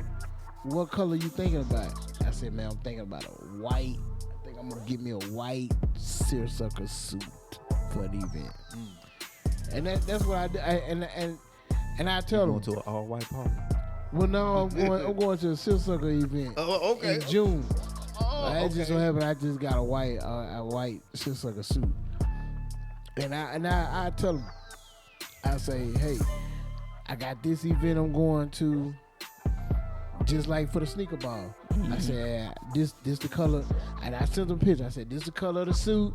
What color you thinking about?" I said, "Man, I'm thinking about a white. I think I'm gonna get me a white seersucker suit for the event." And that's what I do. And I tell them, Going to an all-white party. well, no, I'm going to a seersucker event in June. I just so happen I just got a white seersucker suit. And I tell them, I say, "Hey, I got this event I'm going to, just like for the sneaker ball." I said, this the color, and I sent them a picture. I said, "This the color of the suit,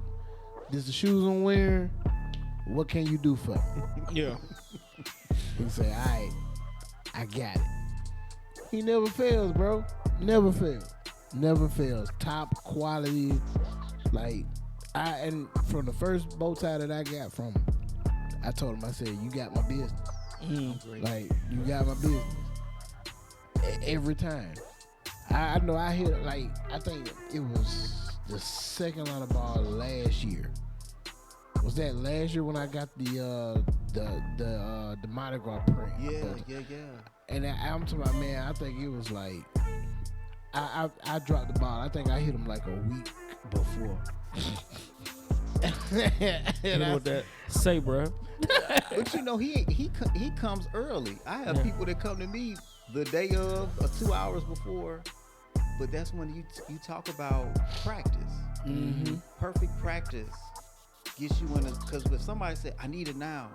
this the shoes I'm wearing. What can you do for me?" Yeah. He say, all right, I got it. He never fails, bro. Never fails. Never fails. Top quality. Like, and from the first bow tie that I got from him, I told him, I said, you got my business. Like, you got my business. Every time. I know I hit, like, I think it was the second line of ball last year. Was that last year when I got the Mardi Gras print? Yeah. And I'm talking about, man, I think it was like, I dropped the ball. I think I hit him like a week before. You know what that say, bro? But you know, he comes early. I have people that come to me the day of or 2 hours before. But that's when you talk about practice. Mm-hmm. Perfect practice gets you in because if somebody said, I need it now,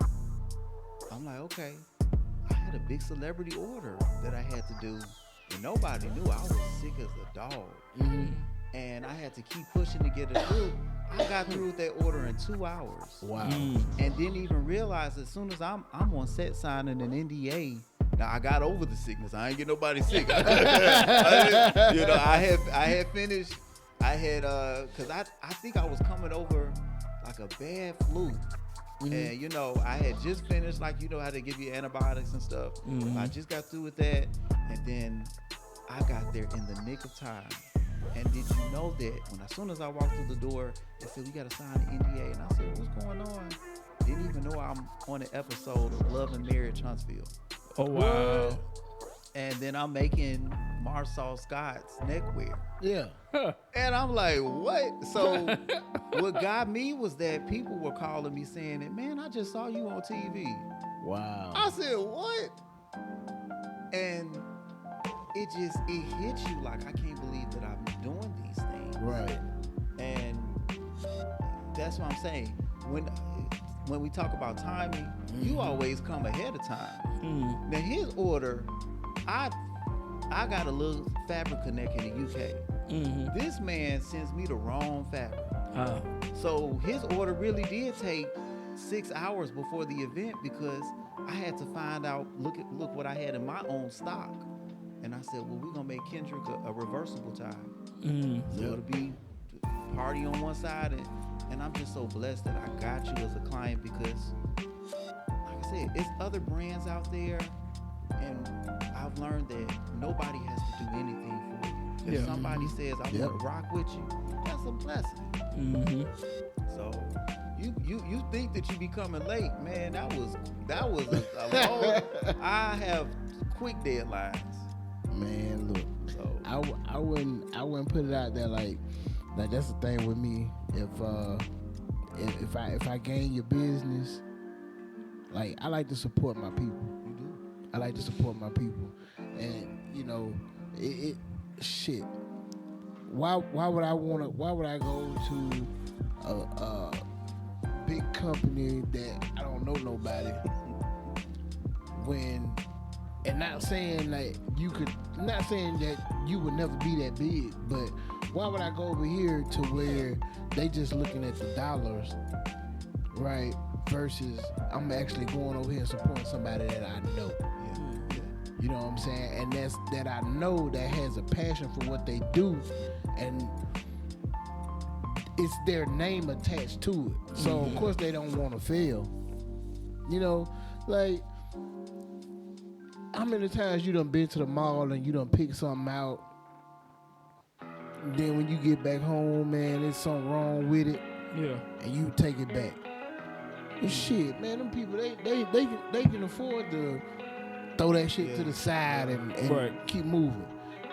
I'm like, okay. I had a big celebrity order that I had to do, and nobody knew. I was sick as a dog. Mm-hmm. And I had to keep pushing to get it through. I got through with that order in 2 hours. Wow. And didn't even realize as soon as I'm on set signing an NDA. Now I got over the sickness. I ain't get nobody sick. I had finished. I had because I think I was coming over like a bad flu. Mm-hmm. And you know, I had just finished, like, you know how they give you antibiotics and stuff. Mm-hmm. I just got through with that, and then I got there in the nick of time. And did you know that as soon as I walked through the door, they said, we got to sign the NDA. And I said, what's going on? Didn't even know I'm on an episode of Love and Marriage Huntsville. Oh, wow. And then I'm making Marsau Scott's neckwear. Yeah. And I'm like, what? So what got me was that people were calling me saying that, man, I just saw you on TV. Wow. I said, what? And it hits you like, I can't believe that I'm doing these things. Right. And that's what I'm saying. When we talk about timing, you always come ahead of time. Now his order, I got a little fabric connect in the UK. This man sends me the wrong fabric. So his order really did take 6 hours before the event because I had to find out, look what I had in my own stock. And I said, well, we're going to make Kendrick a reversible tie. So it'll be party on one side. And I'm just so blessed that I got you as a client because, like I said, it's other brands out there. And I've learned that nobody has to do anything for you. If somebody says, I want to rock with you, that's a blessing. So you think that you be coming late, man, that was a long, I have quick deadlines. Man, look, so I wouldn't put it out there like that's the thing with me. If I gain your business, like, I like to support my people. you do. I like to support my people, and you know, shit. Why would I go to a big company that I don't know nobody when, and not saying that you would never be that big, but why would I go over here to where they just looking at the dollars, right? Versus I'm actually going over here and supporting somebody that I know. You know what I'm saying? And that's that I know that has a passion for what they do, and it's their name attached to it. So of course they don't want to fail. You know, like, how many times you done been to the mall and you done picked something out, then when you get back home, man, there's something wrong with it. Yeah. And you take it back. And shit, man, them people, they can afford to throw that shit to the side and keep moving.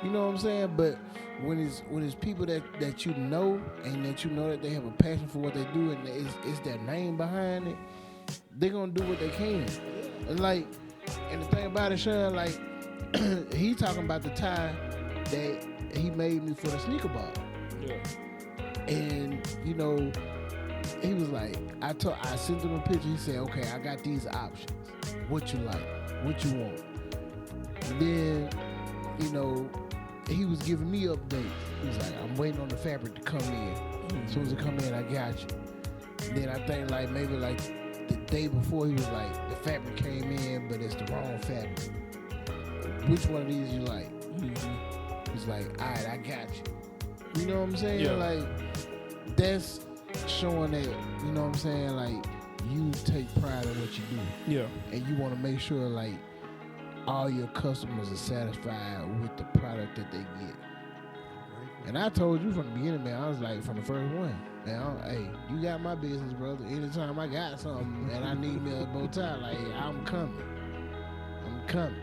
You know what I'm saying? But when it's people that you know and that you know that they have a passion for what they do and it's their name behind it, they're gonna do what they can. And like, and the thing about it, Sean, like, he talking about the tie that he made me for the sneaker ball. Yeah. And you know, he was like, I sent him a picture. He said, okay, I got these options. What you like? What you want? And then, you know, he was giving me updates. He was like, I'm waiting on the fabric to come in. As soon as it come in, I got you. And then I think maybe the day before he was like, the fabric came in, but it's the wrong fabric. Which one of these you like? He's like, all right, I got you. You know what I'm saying? Yeah. Like, that's showing that, you know what I'm saying? Like, you take pride in what you do. Yeah. And you want to make sure, like, all your customers are satisfied with the product that they get. And I told you from the beginning, man, I was like, from the first one, man, hey, you got my business, brother. Anytime I got something and I need me a bow tie, like, I'm coming. I'm coming.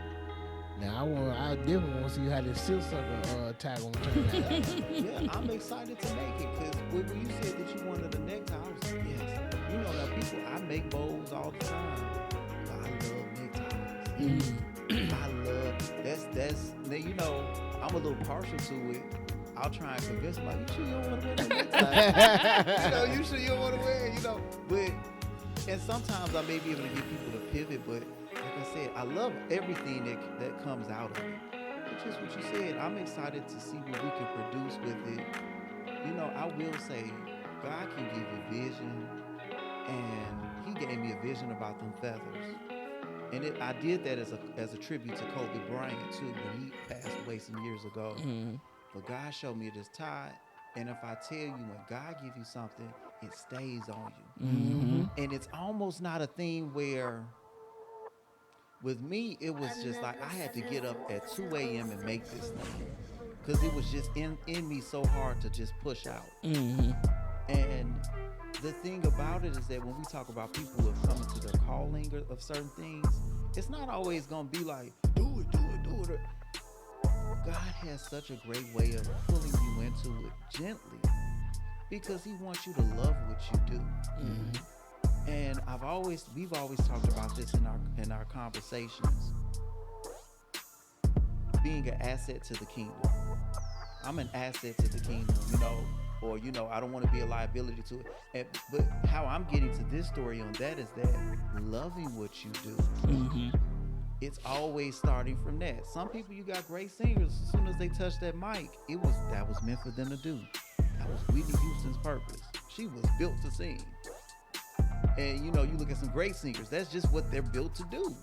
Now, I definitely want to see how this silk sucker tie gonna turn out. Yeah, I'm excited to make it because when you said that you wanted a necktie, I was like, yes. You know, now people, I make bows all the time. I love neckties. I love, that's, you know, I'm a little partial to it. I'll try and convince them, like, you sure you don't want to wear no necktie? You know, you sure you don't want to wear it, you know? But, and sometimes I may be able to get people to pivot, but like I said, I love everything that comes out of it. Which is what you said. I'm excited to see what we can produce with it. You know, I will say, God can give you vision, and He gave me a vision about them feathers. And I did that as a tribute to Kobe Bryant too, when he passed away some years ago. But God showed me this tie, and if I tell you, when God gives you something, it stays on you. And it's almost not a thing where. With me, it was just like I had to get up at 2 a.m. and make this thing because it was just in me so hard to just push out. And the thing about it is that when we talk about people who have come into their calling of certain things, it's not always going to be like, do it. God has such a great way of pulling you into it gently because He wants you to love what you do. And we've always talked about this in our conversations. Being an asset to the kingdom. I'm an asset to the kingdom, you know, or you know, I don't want to be a liability to it. But how I'm getting to this story on that is that loving what you do. It's always starting from that. Some people, you got great singers. As soon as they touch that mic, that was meant for them to do. That was Whitney Houston's purpose. She was built to sing. And you know, you look at some great singers, that's just what they're built to do.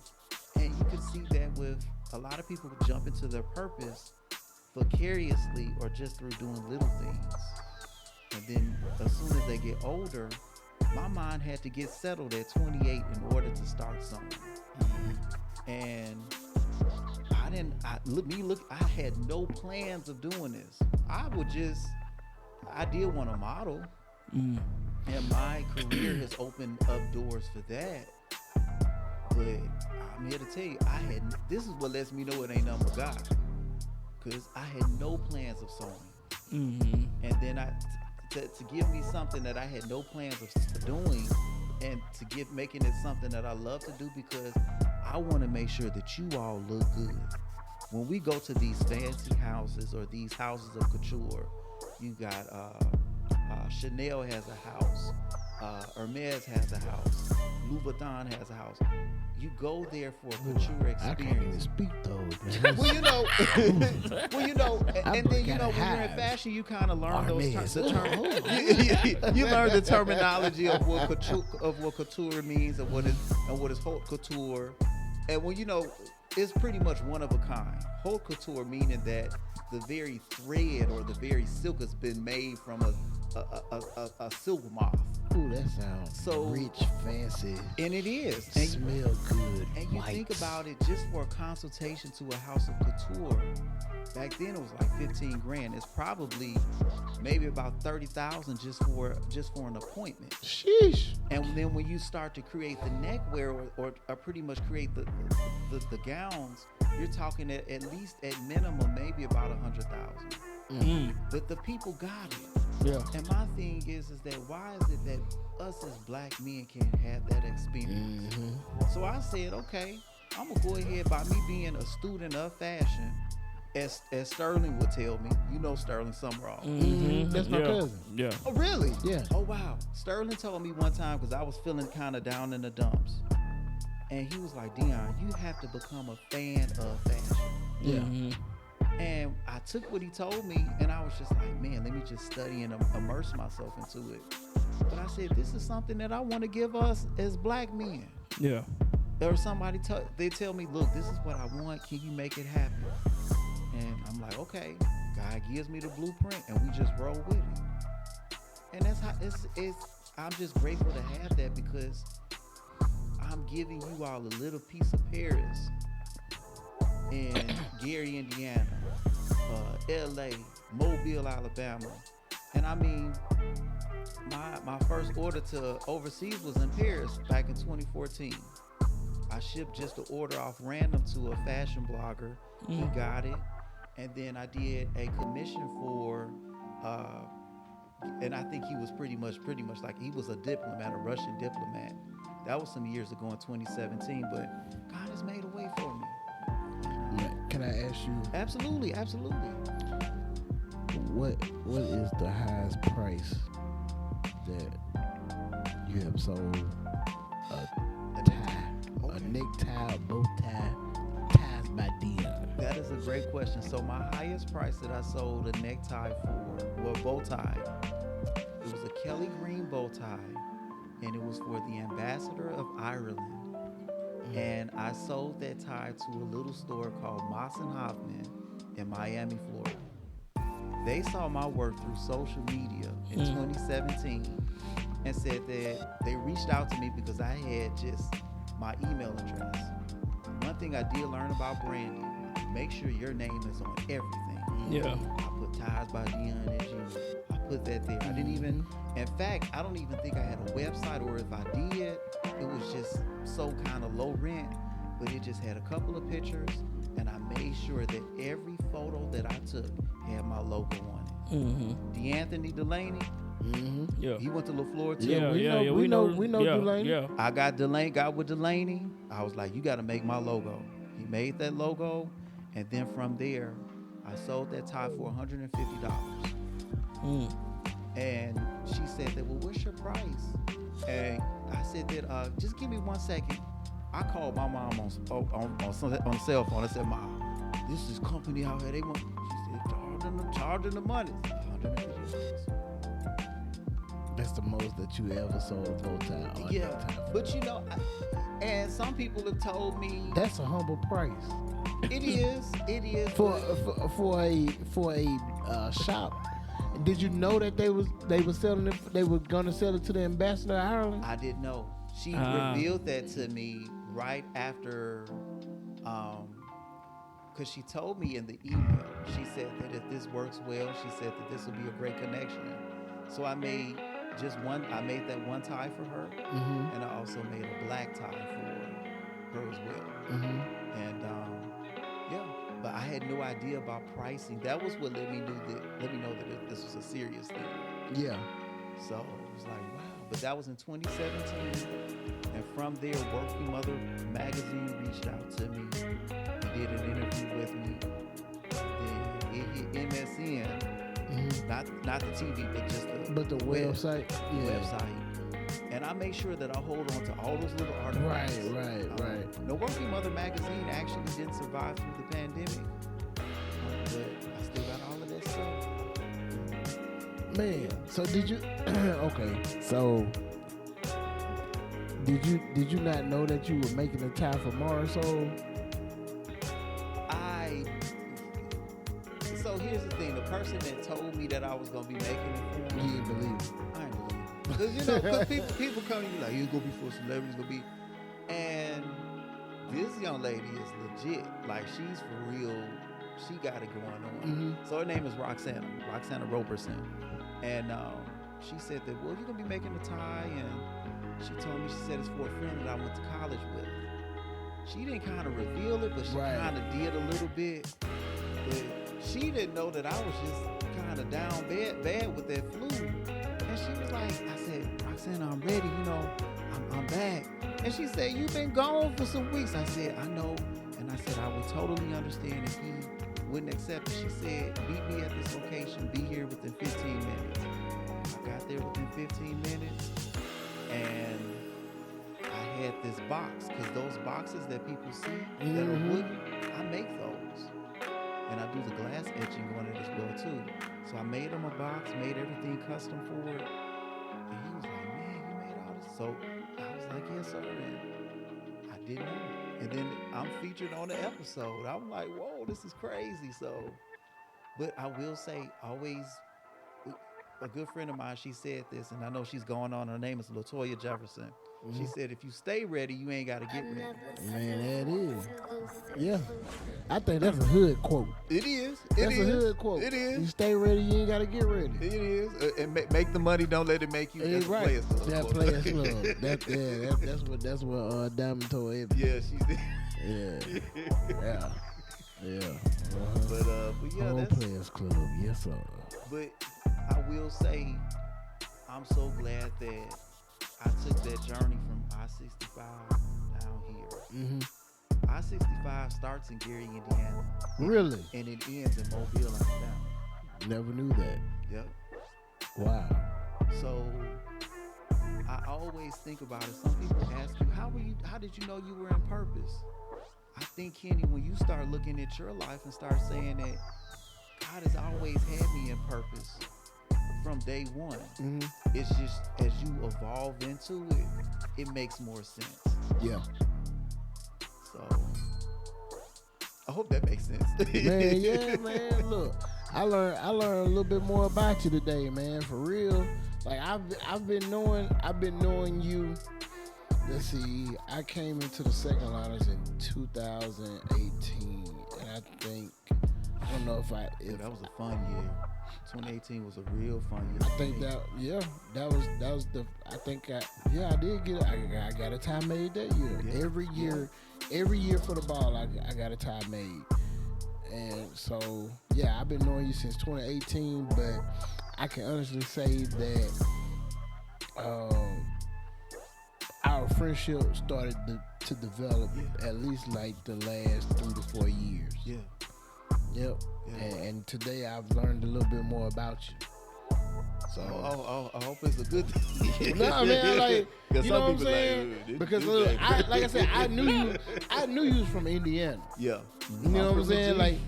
And you can see that with a lot of people who jump into their purpose vicariously or just through doing little things. And then as soon as they get older, my mind had to get settled at 28 in order to start something. And I had no plans of doing this. I did want to model. And my career has opened up doors for that. But I'm here to tell you, this is what lets me know it ain't nothing but God. Because I had no plans of sewing. And then to give me something that I had no plans of doing, and to making it something that I love to do, because I want to make sure that you all look good. When we go to these fancy houses or these houses of couture, you got Chanel has a house, Hermes has a house, Louis Vuitton has a house. You go there for a couture experience. I can't even speak those, man. Well, you know, and then you know, when you're in fashion, you kind of learn those terms. You learn the terminology of what couture means, and what is haute couture, and when you know, it's pretty much one of a kind. Haute couture meaning that the very thread or the very silk has been made from a silk moth. Ooh, that sounds so rich, fancy. And it is. And smell good. And you think about it, just for a consultation to a house of couture, back then it was like 15 grand. It's probably maybe about 30,000 just for an appointment. Sheesh. And then when you start to create the neckwear or pretty much create the gowns, you're talking at least at minimum maybe about 100,000. But the people got it. Yeah. And my thing is that why is it that us as black men can't have that experience? So I said, okay, I'm gonna go ahead, by me being a student of fashion, as Sterling would tell me. You know Sterling Summerall. That's my cousin. Yeah. Oh, really? Yeah. Oh, wow. Sterling told me one time, because I was feeling kind of down in the dumps, and he was like, Dion, you have to become a fan of fashion. Yeah. And I took what he told me, and I was just like, man, let me just study and immerse myself into it. But I said, this is something that I want to give us as black men. Yeah. Or somebody, they tell me, look, this is what I want. Can you make it happen? And I'm like, okay. God gives me the blueprint, and we just roll with it. And that's how it's. I'm just grateful to have that because I'm giving you all a little piece of Paris in Gary, Indiana, LA, Mobile, Alabama. And I mean, my first order to overseas was in Paris back in 2014. I shipped just the order off random to a fashion blogger. He got it. And then I did a commission for, and I think he was pretty much like, he was a diplomat, a Russian diplomat. That was some years ago in 2017, but God has made a way for me. Can I ask you? Absolutely. What is the highest price that you have sold a tie, a necktie, a bow tie, ties by Dion? That is a great question. So my highest price that I sold a necktie for, well, bow tie, it was a Kelly green bow tie, and it was for the ambassador of Ireland. And I sold that tie to a little store called Moss and Hoffman in Miami, Florida. They saw my work through social media in 2017 and said that they reached out to me because I had just my email address. One thing I did learn about branding, make sure your name is on everything. Yeah. I put Ties by Dion as you. I put that there. I didn't even, in fact, I don't even think I had a website, or if I did, it was just so kind of low rent, but it just had a couple of pictures, and I made sure that every photo that I took had my logo on it. DeAnthony Delaney, Yeah. he went to LaFleur too. Yeah. we know yeah, Delaney. Yeah. I got with Delaney. I was like, you got to make my logo. He made that logo, and then from there, I sold that tie for $150. And she said that, well, what's your price? And I said that, just give me 1 second. I called my mom on the cell phone. I said, Mom, this is company out here. They want, she said, charging the money. $150. That's the most that you ever sold a bow tie. Yeah, but you know, and some people have told me That's a humble price it is for a shop. Did you know that they were selling it? They were gonna sell it to the ambassador of Ireland. I didn't know. She revealed that to me right after, because she told me in the email. She said that if this works well, she said that this will be a great connection. So I made I made that one tie for her, and I also made a black tie for her as well. And yeah, but I had no idea about pricing. That was what let me know that this was a serious thing. Yeah. So it was like, wow. But that was in 2017. And from there, Working Mother magazine reached out to me. He did an interview with me. Then it hit MSN. Not the TV, but just the website. Website. And I make sure that I hold on to all those little artifacts. Right. The Working Mother magazine actually didn't survive through the pandemic. But I still got all of that stuff. Man, so did you? Okay, so did you not know that you were making a tie for Marisol? So here's the thing: the person that told me that I was gonna be making it for me, You didn't believe it. I didn't believe it. Because you know, cause people come to you like, "You're gonna be for celebrities, gonna be," and this young lady is legit. Like, she's for real. She got it going on. So her name is Roxana Roberson, and she said that, well, you're gonna be making a tie, and she told me, she said it's for a friend that I went to college with. She didn't kind of reveal it, but she kind of did a little bit. But she didn't know that I was just kind of down bad with that flu. And she was like, I said, Roxana, I'm ready, you know, I'm back. And she said, you've been gone for some weeks. I said, I know. And I said, I would totally understand if he wouldn't accept it. She said, meet me at this location, be here within 15 minutes. I got there within 15 minutes, and I had this box, because those boxes that people see that are wooden, I make those. and I do the glass etching on it as well too. So I made him a box, made everything custom for it, and he was like, "Man, you made all this." So I was like, "Yes, sir." And I didn't know. And then I'm featured on the episode. I'm like, "Whoa, this is crazy." So, but I will say, always. A good friend of mine, she said this, and I know she's going on. Her name is Latoya Jefferson. She said, "If you stay ready, you ain't got to get ready." Man, that is. Yeah. I think that's a hood quote. It is. That's a hood quote. It is. You stay ready, you ain't got to get ready. It is. And make the money. Don't let it make you. It's That's right. Players Club. That Players Club. That's what Diamond told Evan. Yeah, she said. Yeah. But yeah, Whole that's. Players Club. Yes, sir. But I will say, I'm so glad that I took that journey from I-65 down here. Mm-hmm. I-65 starts in Gary, Indiana. Really? And it ends in Mobile, Alabama. Never knew that. Yep. Wow. So I always think about it. Some people ask you, how did you know you were in purpose? I think, Kenny, when you start looking at your life and start saying that God has always had me in purpose from day one. Mm-hmm. It's just as you evolve into it, it makes more sense. Yeah. So I hope that makes sense. Man, yeah, man. Look, I learned a little bit more about you today, man. For real. Like I've been knowing you. Let's see. I came into the second liners in 2018, and I don't know if that was a fun year. 2018 was a real fun year. I think that was the. I did get. I got a tie made that year. Yeah. Every year for the ball, I got a tie made. And so, yeah, I've been knowing you since 2018, but I can honestly say that our friendship started to develop at least like the last 3 to 4 years. Yeah. Yep. Yeah. And today I've learned a little bit more about you. So I hope it's a good thing. no, man, like you know what I'm saying? Like, because look, like I said, I knew you was from Indiana. Yeah. You know what I'm saying? Like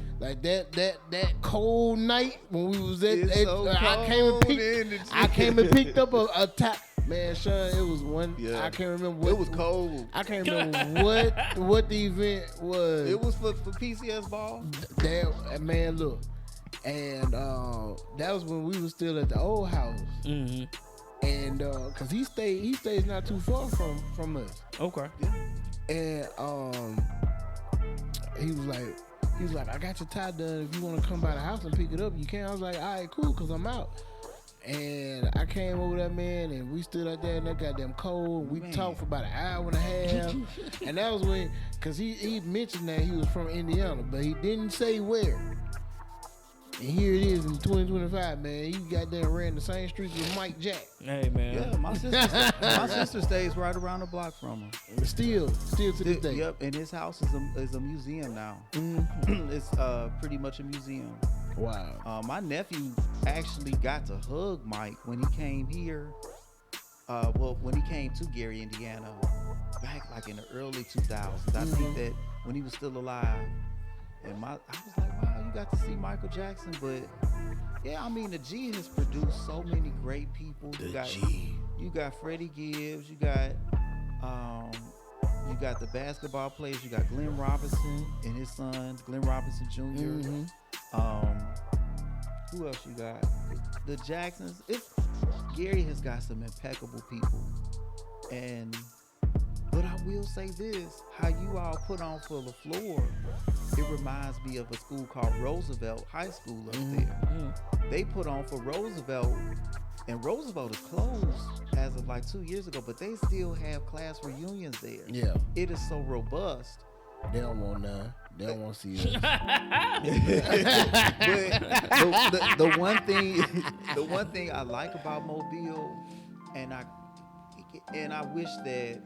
that cold night when we was at, I came and picked up a top. Man, Sean, it was one. Yeah. I can't remember what. It was cold. I can't remember what the event was. It was for PCS ball. That man, look, and that was when we was still at the old house. Mm-hmm. And cause he stays not too far from us. Okay. And he was like, I got your tie done. If you want to come by the house and pick it up, you can. I was like, all right, cool, cause I'm out. And I came over there, man, and we stood out there in that goddamn cold. We talked for about an hour and a half. And that was when, cause he mentioned that he was from Indiana, but he didn't say where. And here it is in 2025, man. You goddamn ran the same streets with Mike Jack. Hey, man. Yeah, my sister stays right around the block from him. Still to this day. Yep, and his house is a museum now. Mm-hmm. It's pretty much a museum. Wow. My nephew actually got to hug Mike when he came here. When he came to Gary, Indiana, back like in the early 2000s. I think that when he was still alive. And I was like, wow, you got to see Michael Jackson. But yeah, I mean, the G has produced so many great people. You got Freddie Gibbs. You got the basketball players. You got Glenn Robinson and his son, Glenn Robinson Jr. Mm-hmm. Who else you got? The Jacksons. Gary has got some impeccable people. But I will say this, how you all put on for the floor, it reminds me of a school called Roosevelt High School up there. They put on for Roosevelt, and Roosevelt is closed as of like 2 years ago, but they still have class reunions there. Yeah. It is so robust. They don't want none. They don't want to see us. But the one thing I like about Mobile, and I wish that,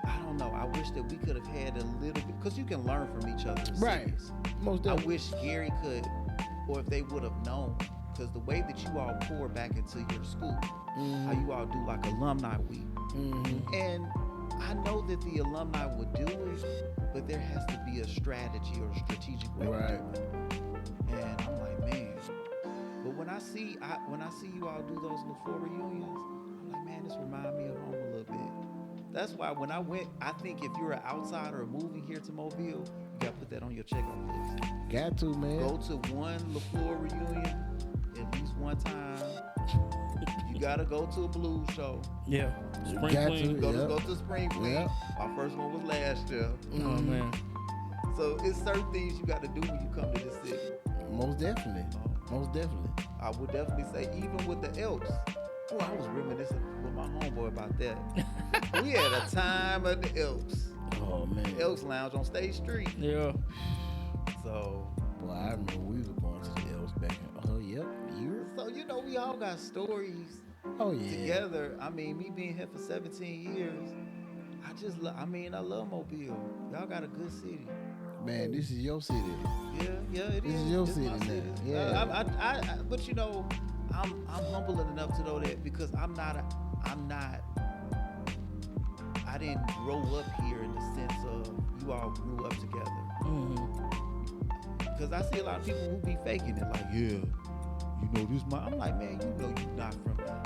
I don't know, I wish that we could have had a little bit, because you can learn from each other's cities. Most I definitely. wish Gary could, or if they would have known, because the way that you all pour back into your school, how you all do like alumni week, and I know that the alumni would do it, but there has to be a strategy or a strategic way Right. to do it. And I'm like, man. But when I see you all do those LaFleur reunions, I'm like, man, this remind me of home a little bit. That's why when I went, I think if you're an outsider moving here to Mobile, you gotta put that on your checkoff list. Got to, man. Go to one LaFleur reunion at least one time. You gotta go to a blues show. Yeah. Spring Got Fling. to. Go to Spring Fling. Yeah. My first one was last year. Oh man. So it's certain things you got to do when you come to this city. Most definitely. Most definitely. I would definitely say, even with the Elks. Oh, I was reminiscing with my homeboy about that. We had a time at the Elks. Oh man. Elks Lounge on State Street. Yeah. So, Boy, I remember we were going to the L's back in. Oh yep, years. so we all got stories Oh yeah. together. I mean, me being here for 17 years, I love Mobile. Y'all got a good city. Man, this is your city. Yeah, it is. This is your It's my city now. Yeah. But I'm humble enough to know that because I didn't grow up here in the sense of you all grew up together. Because I see a lot of people who be faking it, like, yeah, you know this. I'm like, man, you know you not from there.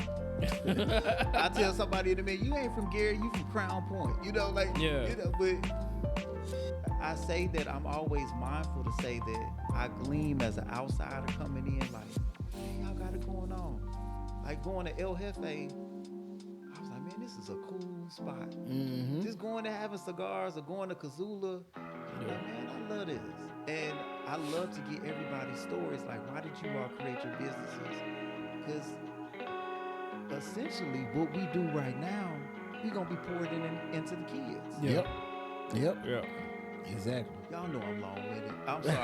I tell somebody in a minute, you ain't from Gary, you from Crown Point. You know, like, Yeah. you know, but I say that I'm always mindful to say that I gleam as an outsider coming in, like, hey, y'all got it going on. Like going to El Jefe, I was like, man, this is a cool spot. Mm-hmm. Just going to having cigars or going to Kazula, I'm like, man, I love this. And I love to get everybody's stories, like, why did you all create your businesses? Because essentially what we do right now, we're going to be poured into the kids. Yep. Yep. Yeah. Exactly. Y'all know I'm long-winded. I'm sorry.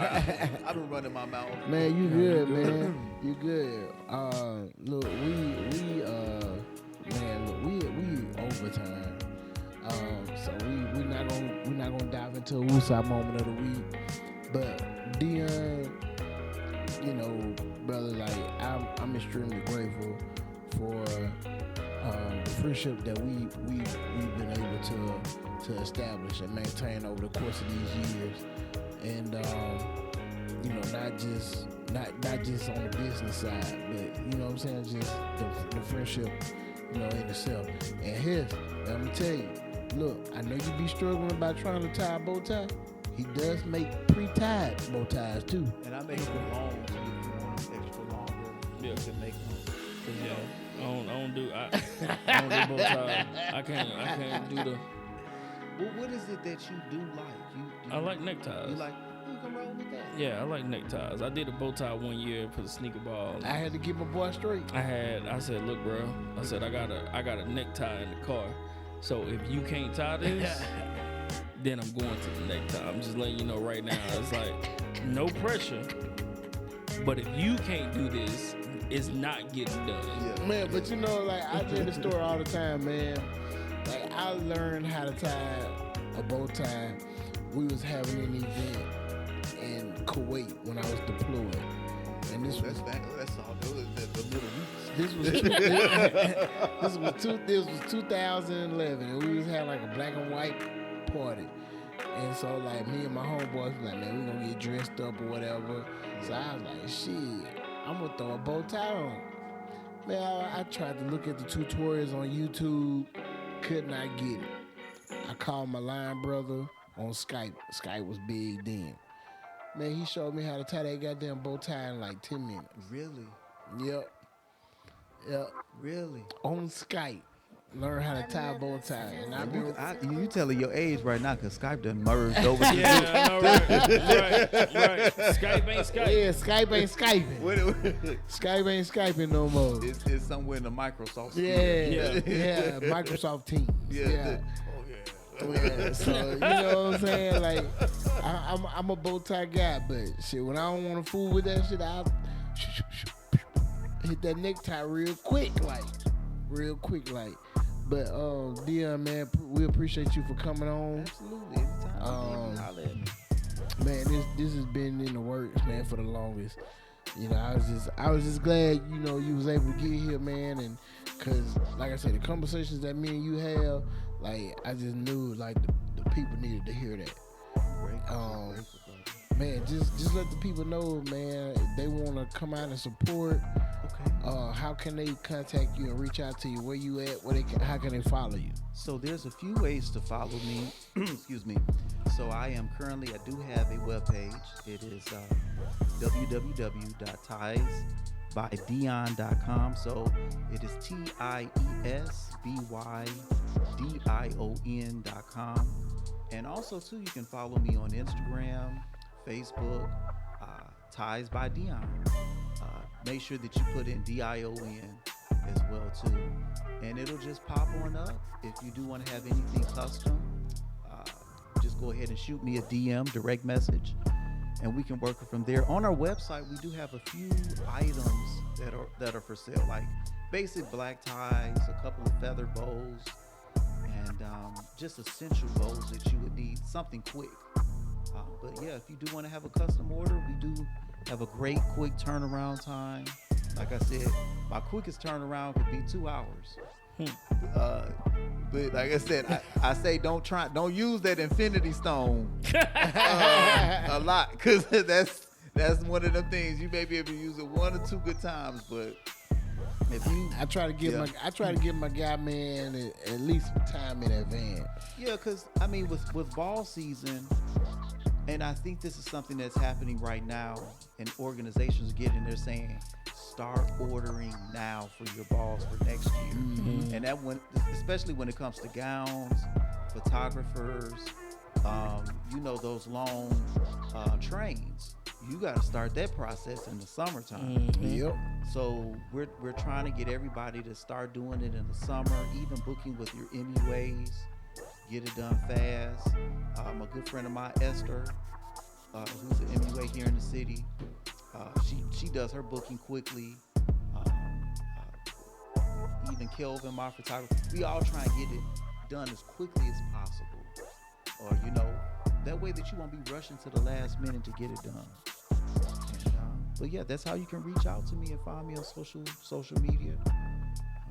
I've been running my mouth. Man, you good, man. You good. Look, we overtime. So we're not gonna dive into a woosah moment of the week. But Dion, you know, brother, like I'm extremely grateful for the friendship that we've been able to establish and maintain over the course of these years, and you know, not just on the business side, but you know what I'm saying, just the friendship, you know, in itself. And his, let me tell you, look, I know you be struggling about trying to tie a bow tie. He does make pre-tied bow ties too. And I make them long, so if you want them extra longer, Yeah. you can make them. Yeah. I don't do bow tie. I can't do the. Well, what is it that you do like? I like neckties. You like, you can roll with that. Yeah, I like neckties. I did a bow tie one year for the sneaker ball. I had to get my boy straight. I said, look, bro. I said I got a necktie in the car. So if you can't tie this, then I'm going to the necktie. I'm just letting you know right now. It's like no pressure. But if you can't do this, it's not getting done. Yeah. Man, but you know, like I tell the story all the time, man. Like I learned how to tie a bow tie. We was having an event in Kuwait when I was deployed, and this was That's all. The Middle East. this was 2011, and we was having like a black and white party. And so like me and my homeboys was like, man, we gonna get dressed up or whatever. So I was like, shit, I'm gonna throw a bow tie on. Man, I tried to look at the tutorials on YouTube, could not get it. I called my line brother on Skype. Skype was big then. Man, he showed me how to tie that goddamn bow tie in like 10 minutes. Really? Yep. Really? On Skype. Learn how to tie a bow tie. And I've been You telling your age right now because Skype done merged over to Yeah, I know, right. Skype ain't Skype. Yeah, Skype ain't Skyping. What Skype ain't Skyping no more. it's somewhere in the Microsoft. Yeah, Microsoft Teams. Yeah. Yeah, so you know what I'm saying? Like, I'm a bow tie guy, but shit, when I don't want to fool with that shit, I'll hit that necktie real quick, like. But Dion, man, we appreciate you for coming on. Absolutely. Anytime. Holler at me. Man, this has been in the works, man, for the longest. You know, I was just glad, you know, you was able to get here, man, and cause like I said, the conversations that me and you have, like I just knew like the people needed to hear that. Grateful, Man, just let the people know, man, if they want to come out and support. okay. How can they contact you and reach out to you? Where you at? How can they follow you? So there's a few ways to follow me. Excuse me. So I do have a webpage. It is www.tiesbydion.com. So it is tiesbydion.com. And also too, you can follow me on Instagram, Facebook, Ties by Dion. Make sure that you put in DION as well too, and it'll just pop on up. If you do want to have anything custom, just go ahead and shoot me a DM, direct message, and we can work it from there. On our website, we do have a few items that are for sale, like basic black ties, a couple of feather bows, and just essential bows that you would need, something quick. But yeah, if you do want to have a custom order, we do have a great quick turnaround time. Like I said, my quickest turnaround could be 2 hours. But like I said, I say don't use that infinity stone a lot, because that's one of them things you may be able to use it 1 or 2 good times. But if you, I try to give my guy, man, at least time in advance. Yeah, because I mean, with ball season, and I think this is something that's happening right now, and organizations they're saying, start ordering now for your balls for next year. Mm-hmm. And that especially when it comes to gowns, photographers, those long trains. You got to start that process in the summertime. Mm-hmm. Yep. So we're trying to get everybody to start doing it in the summer, even booking with your MUAs. Get it done fast. A good friend of mine, Esther, who's an MUA here in the city, she does her booking quickly. Even Kelvin, my photographer, we all try and get it done as quickly as possible, or that way that you won't be rushing to the last minute to get it done. And, but yeah, that's how you can reach out to me and find me on social media.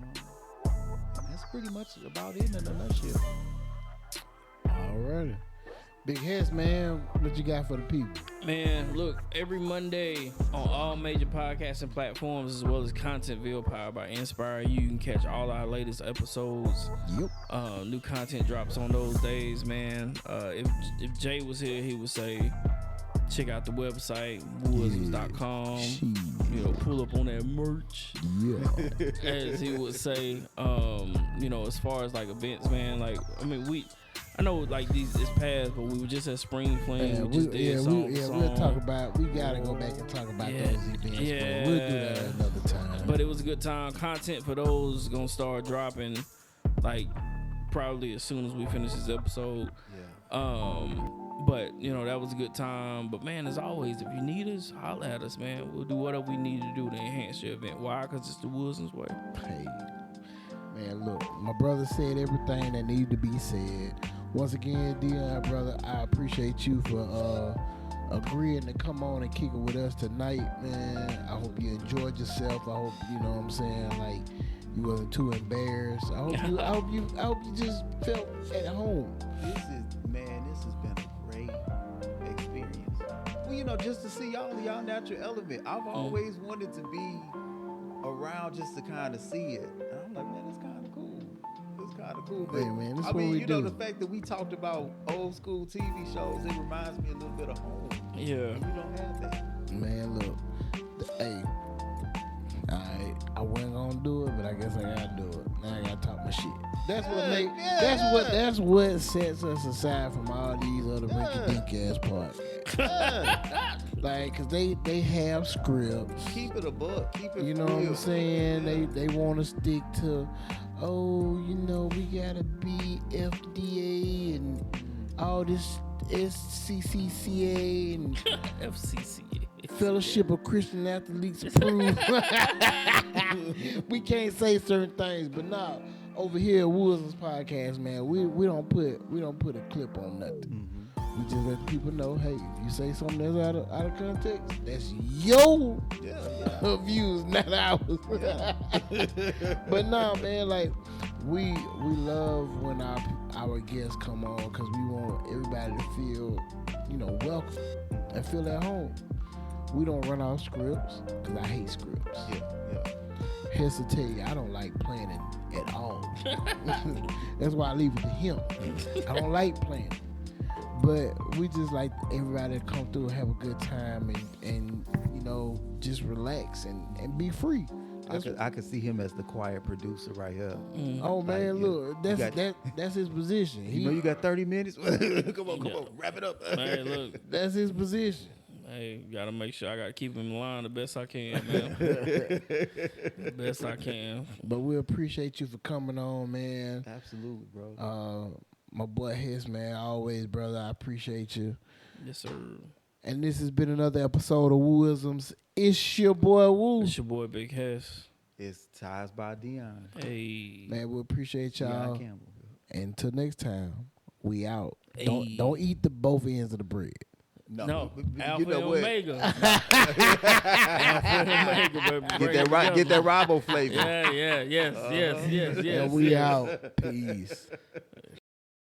And that's pretty much about it in a nutshell. Alrighty. Big Heads, man, what you got for the people? Man, look, every Monday on all major podcasting platforms, as well as Contentville powered by Inspire, you can catch all our latest episodes. Yep. New content drops on those days, man. If Jay was here, he would say, check out the website, wooisms.com. Pull up on that merch. Yeah. As he would say, as far as like events, man, I know like it's past, but we were just at Spring Fling. We'll talk about. We gotta go back and talk about those events. Yeah, but we'll do that another time. But it was a good time. Content for those gonna start dropping, like probably as soon as we finish this episode. Yeah. But that was a good time. But man, as always, if you need us, holler at us, man. We'll do whatever we need to do to enhance your event. Why? Because it's the Wilson's way. Hey, man, look, my brother said everything that needed to be said. Once again, Dion, brother, I appreciate you for agreeing to come on and kick it with us tonight, man. I hope you enjoyed yourself. I hope, like you wasn't too embarrassed. I hope you just felt at home. This has been a great experience. Well, just to see y'all natural element. I've always wanted to be around just to kind of see it. And I'm like, man, it's kind of cool. But hey, man, this is what we do. The fact that we talked about old school TV shows, it reminds me a little bit of home. Yeah. And you don't have that. Man, look, hey, I wasn't gonna do it, but I guess I gotta do it. Now I gotta talk my shit. That's what sets us aside from all these other rinky-dink ass podcasts. Like, cause they have scripts. Keep it a buck. Keep it. You know what I'm saying? Yeah. They want to stick to, we gotta be FDA and all this SCCCA and FCCA. Fellowship of Christian Athletes approved. We can't say certain things, but now over here at Wilson's podcast, man, we don't put a clip on nothing. Mm-hmm. We just let the people know, hey, if you say something that's out of context, that's your views, not ours. But nah, man, like we love when our guests come on because we want everybody to feel, welcome and feel at home. We don't run off scripts because I hate scripts. Here's to tell you, I don't like planning at all. That's why I leave it to him. I don't like planning. But we just like everybody to come through and have a good time and just relax and be free. I could see him as the quiet producer right here. Oh man, look, that's his position. You got 30 minutes? Come on, wrap it up. Hey, look, that's his position. hey, gotta make sure I gotta keep him in line the best I can, man. The best I can. But we appreciate you for coming on, man. Absolutely, bro. My boy Hess, man, always, brother. I appreciate you. Yes, sir. And this has been another episode of Wooisms. It's your boy Woo. It's your boy Big Hess. It's Ties by Dion. Hey, Man, we appreciate y'all. Dion Campbell. Until next time, we out. Hey. Don't eat the both ends of the bread. no, but Alpha you know and what? Omega. Alpha and Omega, baby. Get that Rabo flavor. Yeah, yes. And we out. Peace.